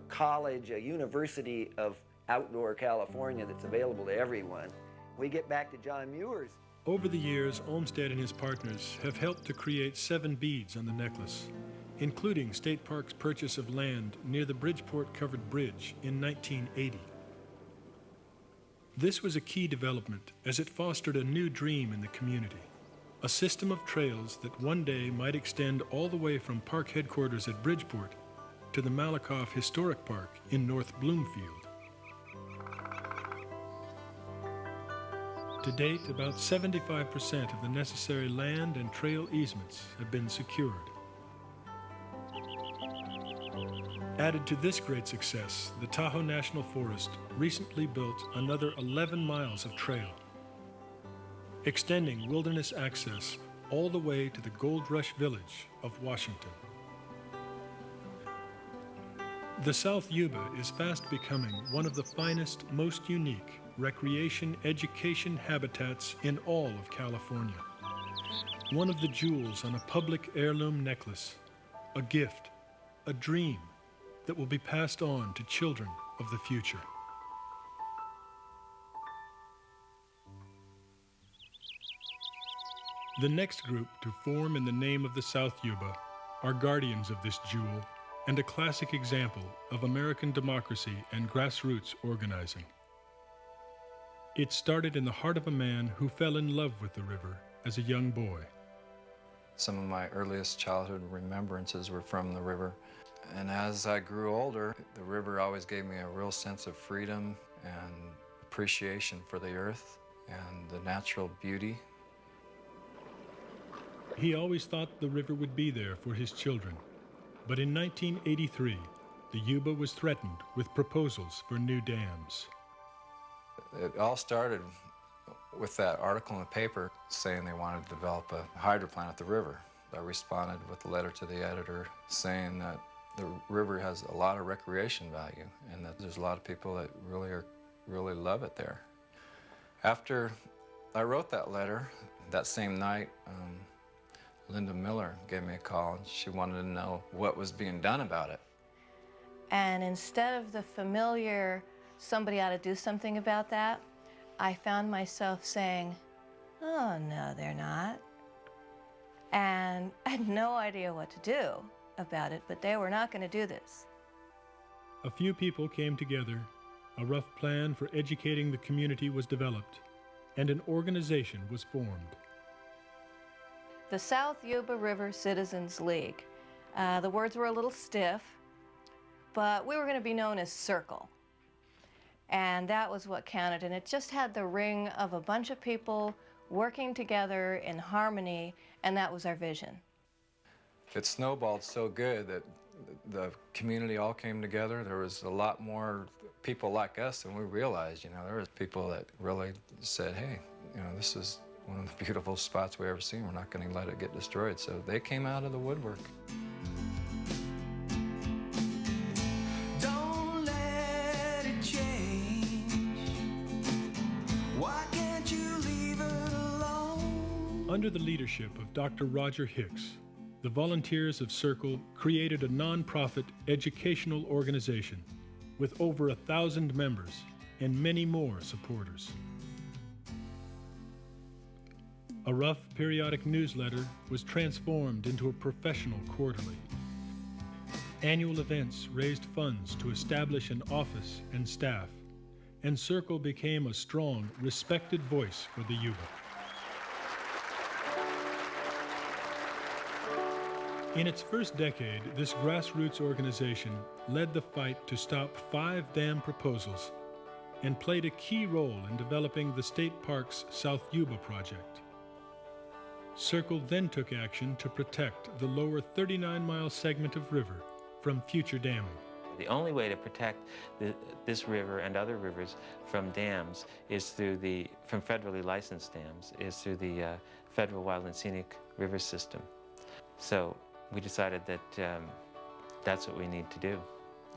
college, a university of outdoor California that's available to everyone. We get back to John Muir's. Over the years, Olmsted and his partners have helped to create 7 beads on the necklace, including State Park's purchase of land near the Bridgeport Covered Bridge in 1980. This was a key development as it fostered a new dream in the community, a system of trails that one day might extend all the way from park headquarters at Bridgeport to the Malakoff Historic Park in North Bloomfield. To date, about 75% of the necessary land and trail easements have been secured. Added to this great success, the Tahoe National Forest recently built another 11 miles of trail, extending wilderness access all the way to the Gold Rush village of Washington. The South Yuba is fast becoming one of the finest, most unique recreation education habitats in all of California. One of the jewels on a public heirloom necklace, a gift, a dream that will be passed on to children of the future. The next group to form in the name of the South Yuba are guardians of this jewel and a classic example of American democracy and grassroots organizing. It started in the heart of a man who fell in love with the river as a young boy. Some of my earliest childhood remembrances were from the river. And as I grew older, the river always gave me a real sense of freedom and appreciation for the earth and the natural beauty. He always thought the river would be there for his children. But in 1983, the Yuba was threatened with proposals for new dams. It all started with that article in the paper saying they wanted to develop a hydro plant at the river. I responded with a letter to the editor saying that the river has a lot of recreation value and that there's a lot of people that really love it there. After I wrote that letter, that same night, Linda Miller gave me a call and she wanted to know what was being done about it. And instead of the familiar, somebody ought to do something about that, I found myself saying, oh, no, they're not. And I had no idea what to do about it, but they were not going to do this. A few people came together, a rough plan for educating the community was developed, and an organization was formed. The South Yuba River Citizens League. The words were a little stiff, but we were going to be known as Circle. And that was what counted, and it just had the ring of a bunch of people working together in harmony, and that was our vision. It snowballed so good that the community all came together. There was a lot more people like us than we realized. You know, there was people that really said, hey, you know, this is one of the beautiful spots we ever seen. We're not going to let it get destroyed. So they came out of the woodwork. Don't let it change. Why can't you leave it alone? Under the leadership of Dr. Roger Hicks, the volunteers of Circle created a nonprofit educational organization with over 1,000 members and many more supporters. A rough periodic newsletter was transformed into a professional quarterly. Annual events raised funds to establish an office and staff, and Circle became a strong, respected voice for the Yuba. In its first decade, this grassroots organization led the fight to stop 5 dam proposals and played a key role in developing the state park's South Yuba project. Circle then took action to protect the lower 39-mile segment of river from future damming. The only way to protect this river and other rivers from dams is from federally licensed dams, is through the Federal Wild and Scenic River System. So we decided that that's what we need to do,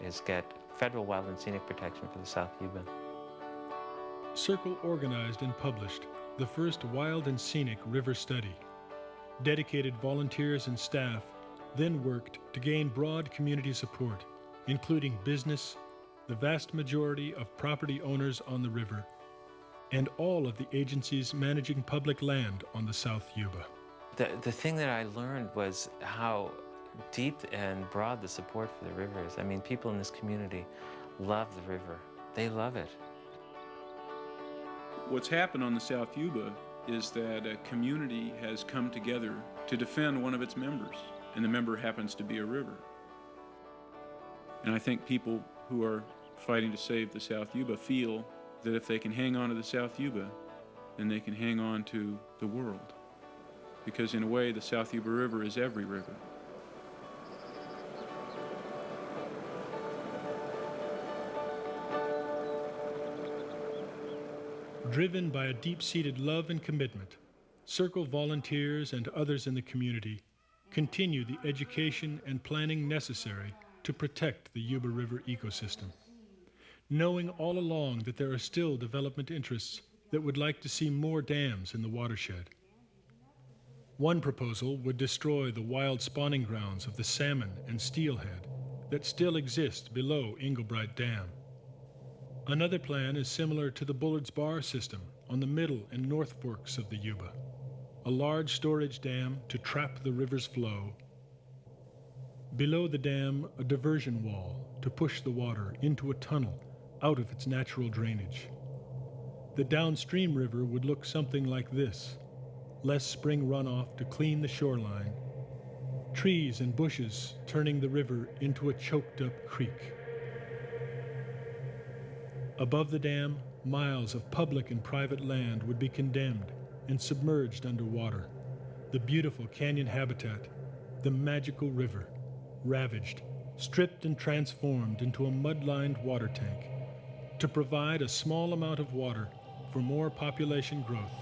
is get federal wild and scenic protection for the South Yuba. Circle organized and published the first wild and scenic river study. Dedicated volunteers and staff then worked to gain broad community support, including business, the vast majority of property owners on the river, and all of the agencies managing public land on the South Yuba. The thing that I learned was how deep and broad the support for the river is. I mean, people in this community love the river. They love it. What's happened on the South Yuba is that a community has come together to defend one of its members, and the member happens to be a river. And I think people who are fighting to save the South Yuba feel that if they can hang on to the South Yuba, then they can hang on to the world. Because in a way, the South Yuba River is every river. Driven by a deep-seated love and commitment, Circle volunteers and others in the community continue the education and planning necessary to protect the Yuba River ecosystem, knowing all along that there are still development interests that would like to see more dams in the watershed. One proposal would destroy the wild spawning grounds of the salmon and steelhead that still exist below Inglebright Dam. Another plan is similar to the Bullard's Bar system on the middle and north forks of the Yuba, a large storage dam to trap the river's flow. Below the dam, a diversion wall to push the water into a tunnel out of its natural drainage. The downstream river would look something like this: less spring runoff to clean the shoreline, trees and bushes turning the river into a choked-up creek. Above the dam, miles of public and private land would be condemned and submerged underwater. The beautiful canyon habitat, the magical river, ravaged, stripped and transformed into a mud-lined water tank to provide a small amount of water for more population growth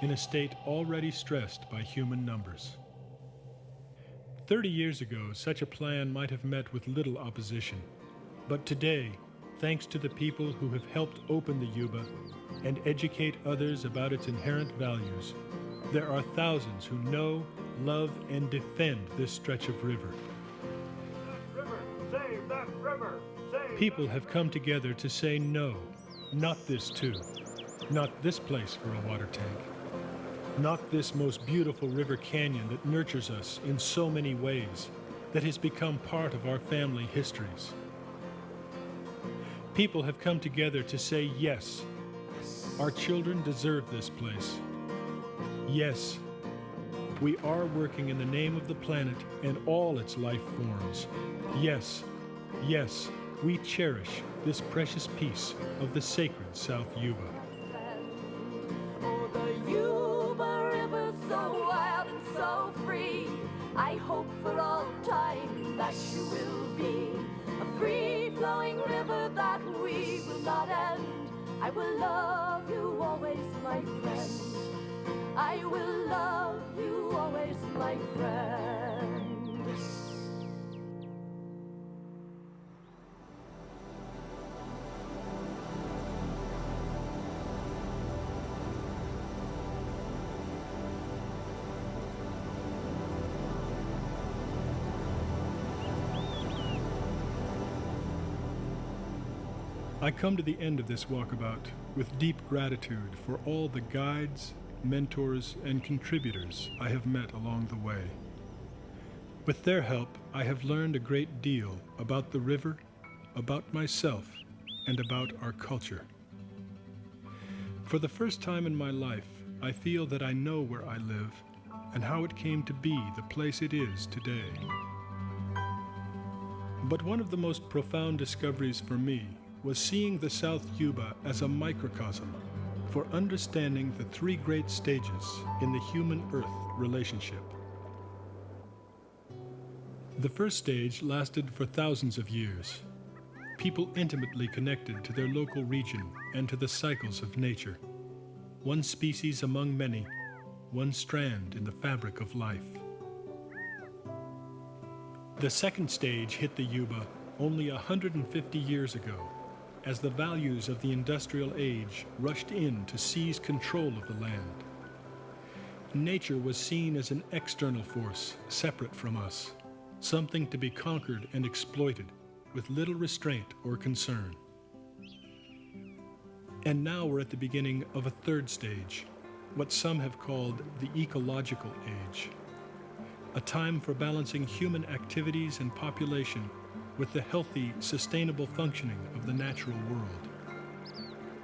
in a state already stressed by human numbers. 30 years ago, such a plan might have met with little opposition, but today, thanks to the people who have helped open the Yuba and educate others about its inherent values, there are thousands who know, love, and defend this stretch of river. River, save that river, save. People have come together to say no, not this too, not this place for a water tank, not this most beautiful river canyon that nurtures us in so many ways, that has become part of our family histories. People have come together to say yes, our children deserve this place. Yes, we are working in the name of the planet and all its life forms. Yes, yes, we cherish this precious piece of the sacred South Yuba. Oh, the Yuba River, so wild and so free. I hope for all time that you will be a free-flowing river that we will not end. I will love you always, my friend. I will love you always, my friend. I come to the end of this walkabout with deep gratitude for all the guides, mentors, and contributors I have met along the way. With their help, I have learned a great deal about the river, about myself, and about our culture. For the first time in my life, I feel that I know where I live and how it came to be the place it is today. But one of the most profound discoveries for me was seeing the South Yuba as a microcosm for understanding the three great stages in the human-earth relationship. The first stage lasted for thousands of years. People intimately connected to their local region and to the cycles of nature. One species among many, one strand in the fabric of life. The second stage hit the Yuba only 150 years ago, as the values of the industrial age rushed in to seize control of the land. Nature was seen as an external force separate from us, something to be conquered and exploited with little restraint or concern. And now we're at the beginning of a third stage, what some have called the ecological age. a time for balancing human activities and population with the healthy, sustainable functioning of the natural world.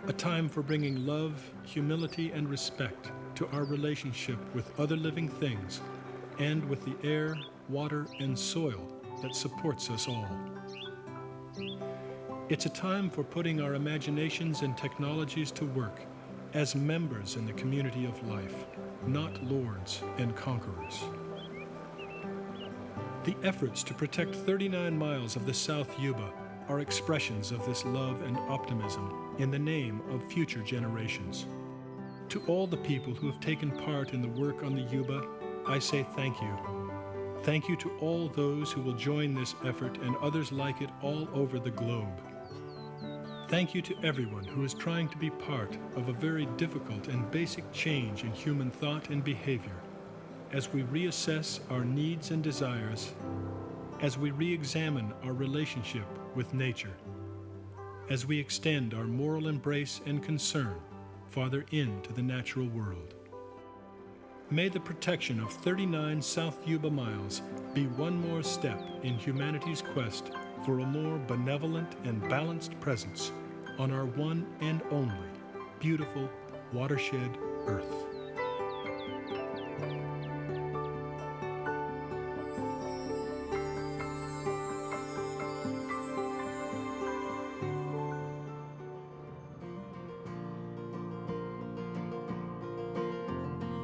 A time for bringing love, humility, and respect to our relationship with other living things and with the air, water, and soil that supports us all. It's a time for putting our imaginations and technologies to work as members in the community of life, not lords and conquerors. The efforts to protect 39 miles of the South Yuba are expressions of this love and optimism in the name of future generations. To all the people who have taken part in the work on the Yuba, I say thank you. Thank you to all those who will join this effort and others like it all over the globe. Thank you to everyone who is trying to be part of a very difficult and basic change in human thought and behavior as we reassess our needs and desires, as we re-examine our relationship with nature, as we extend our moral embrace and concern farther into the natural world. May the protection of 39 South Yuba miles be one more step in humanity's quest for a more benevolent and balanced presence on our one and only beautiful watershed Earth.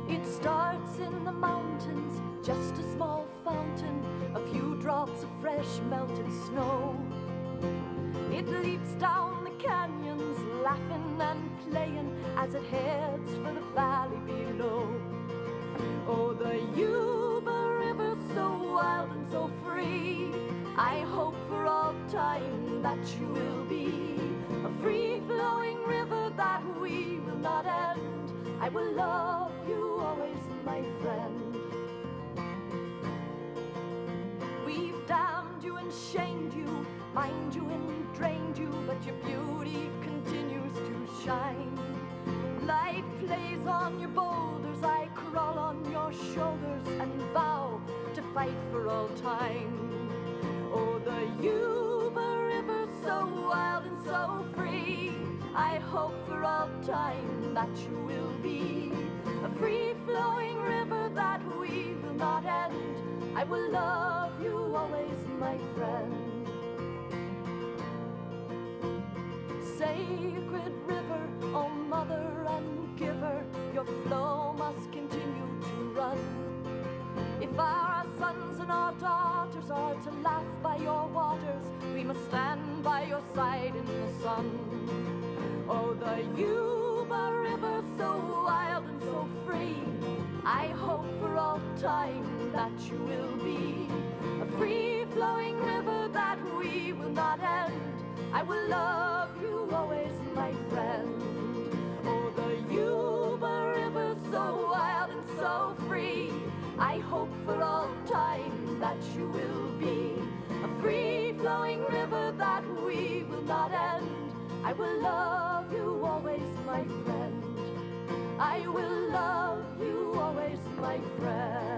It starts in the mountains, just a small fountain, a few drops of fresh melted snow. It leaps down the canyons, laughing and playing as it heads for the valley below. Oh, the Yuba River, so wild and so free. I hope for all time that you will be a free-flowing river that we will not end. I will love you always, my friend. We've damned you and shamed you, mined you and drained you, but your beauty continues to shine. Light plays on your boulders, I crawl on your shoulders and vow to fight for all time. Oh, the Yuba River, so wild and so free. I hope for all time that you will be a free-flowing river that we will not end. I will love you always, my friend. Sacred river, oh mother and giver, your flow must continue to run. If our sons and our daughters are to laugh by your waters, we must stand by your side in the sun. Oh, the Yuba River, so wild and so free. I hope for all time that you will be a free-flowing river that we will not end. I will love you always, my friend. Oh, the Yuba River, so wild and so free. I hope for all time that you will be a free-flowing river that we will not end. I will love you always, my friend. I will love you always, my friend.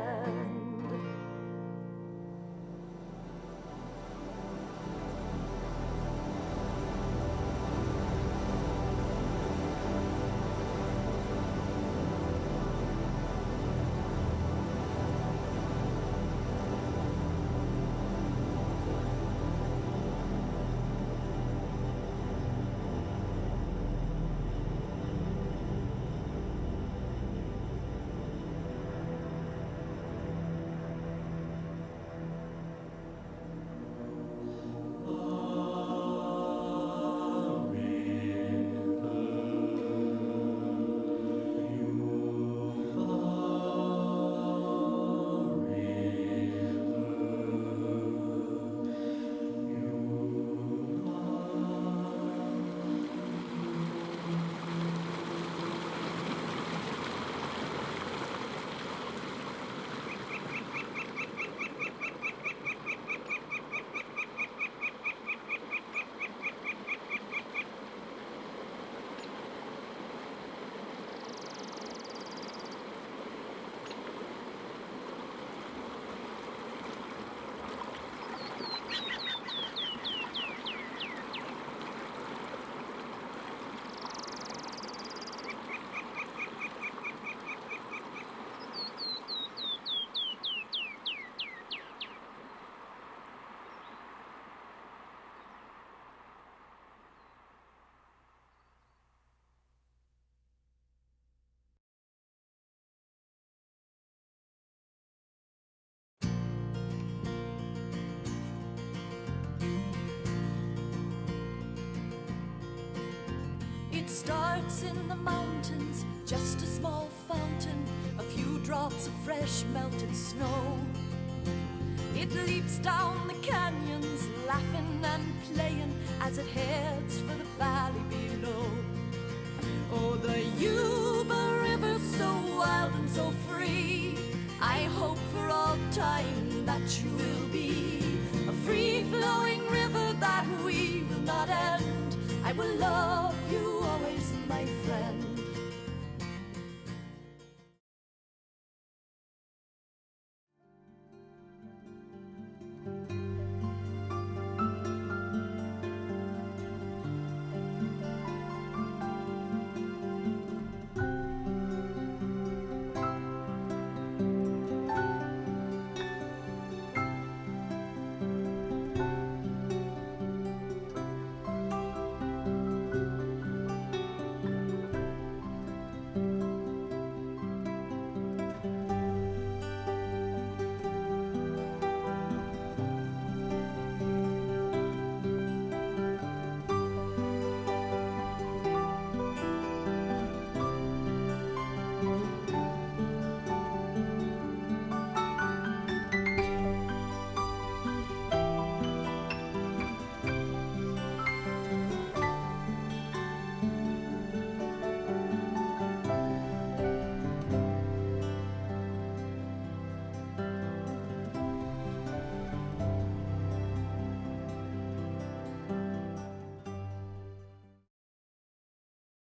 starts in the mountains, just a small fountain, a few drops of fresh melted snow. It leaps down the canyons, laughing and playing as it heads for the valley below. Oh, the Yuba River, so wild and so free, I hope for all time that you will be a free-flowing river that we will not end. I will love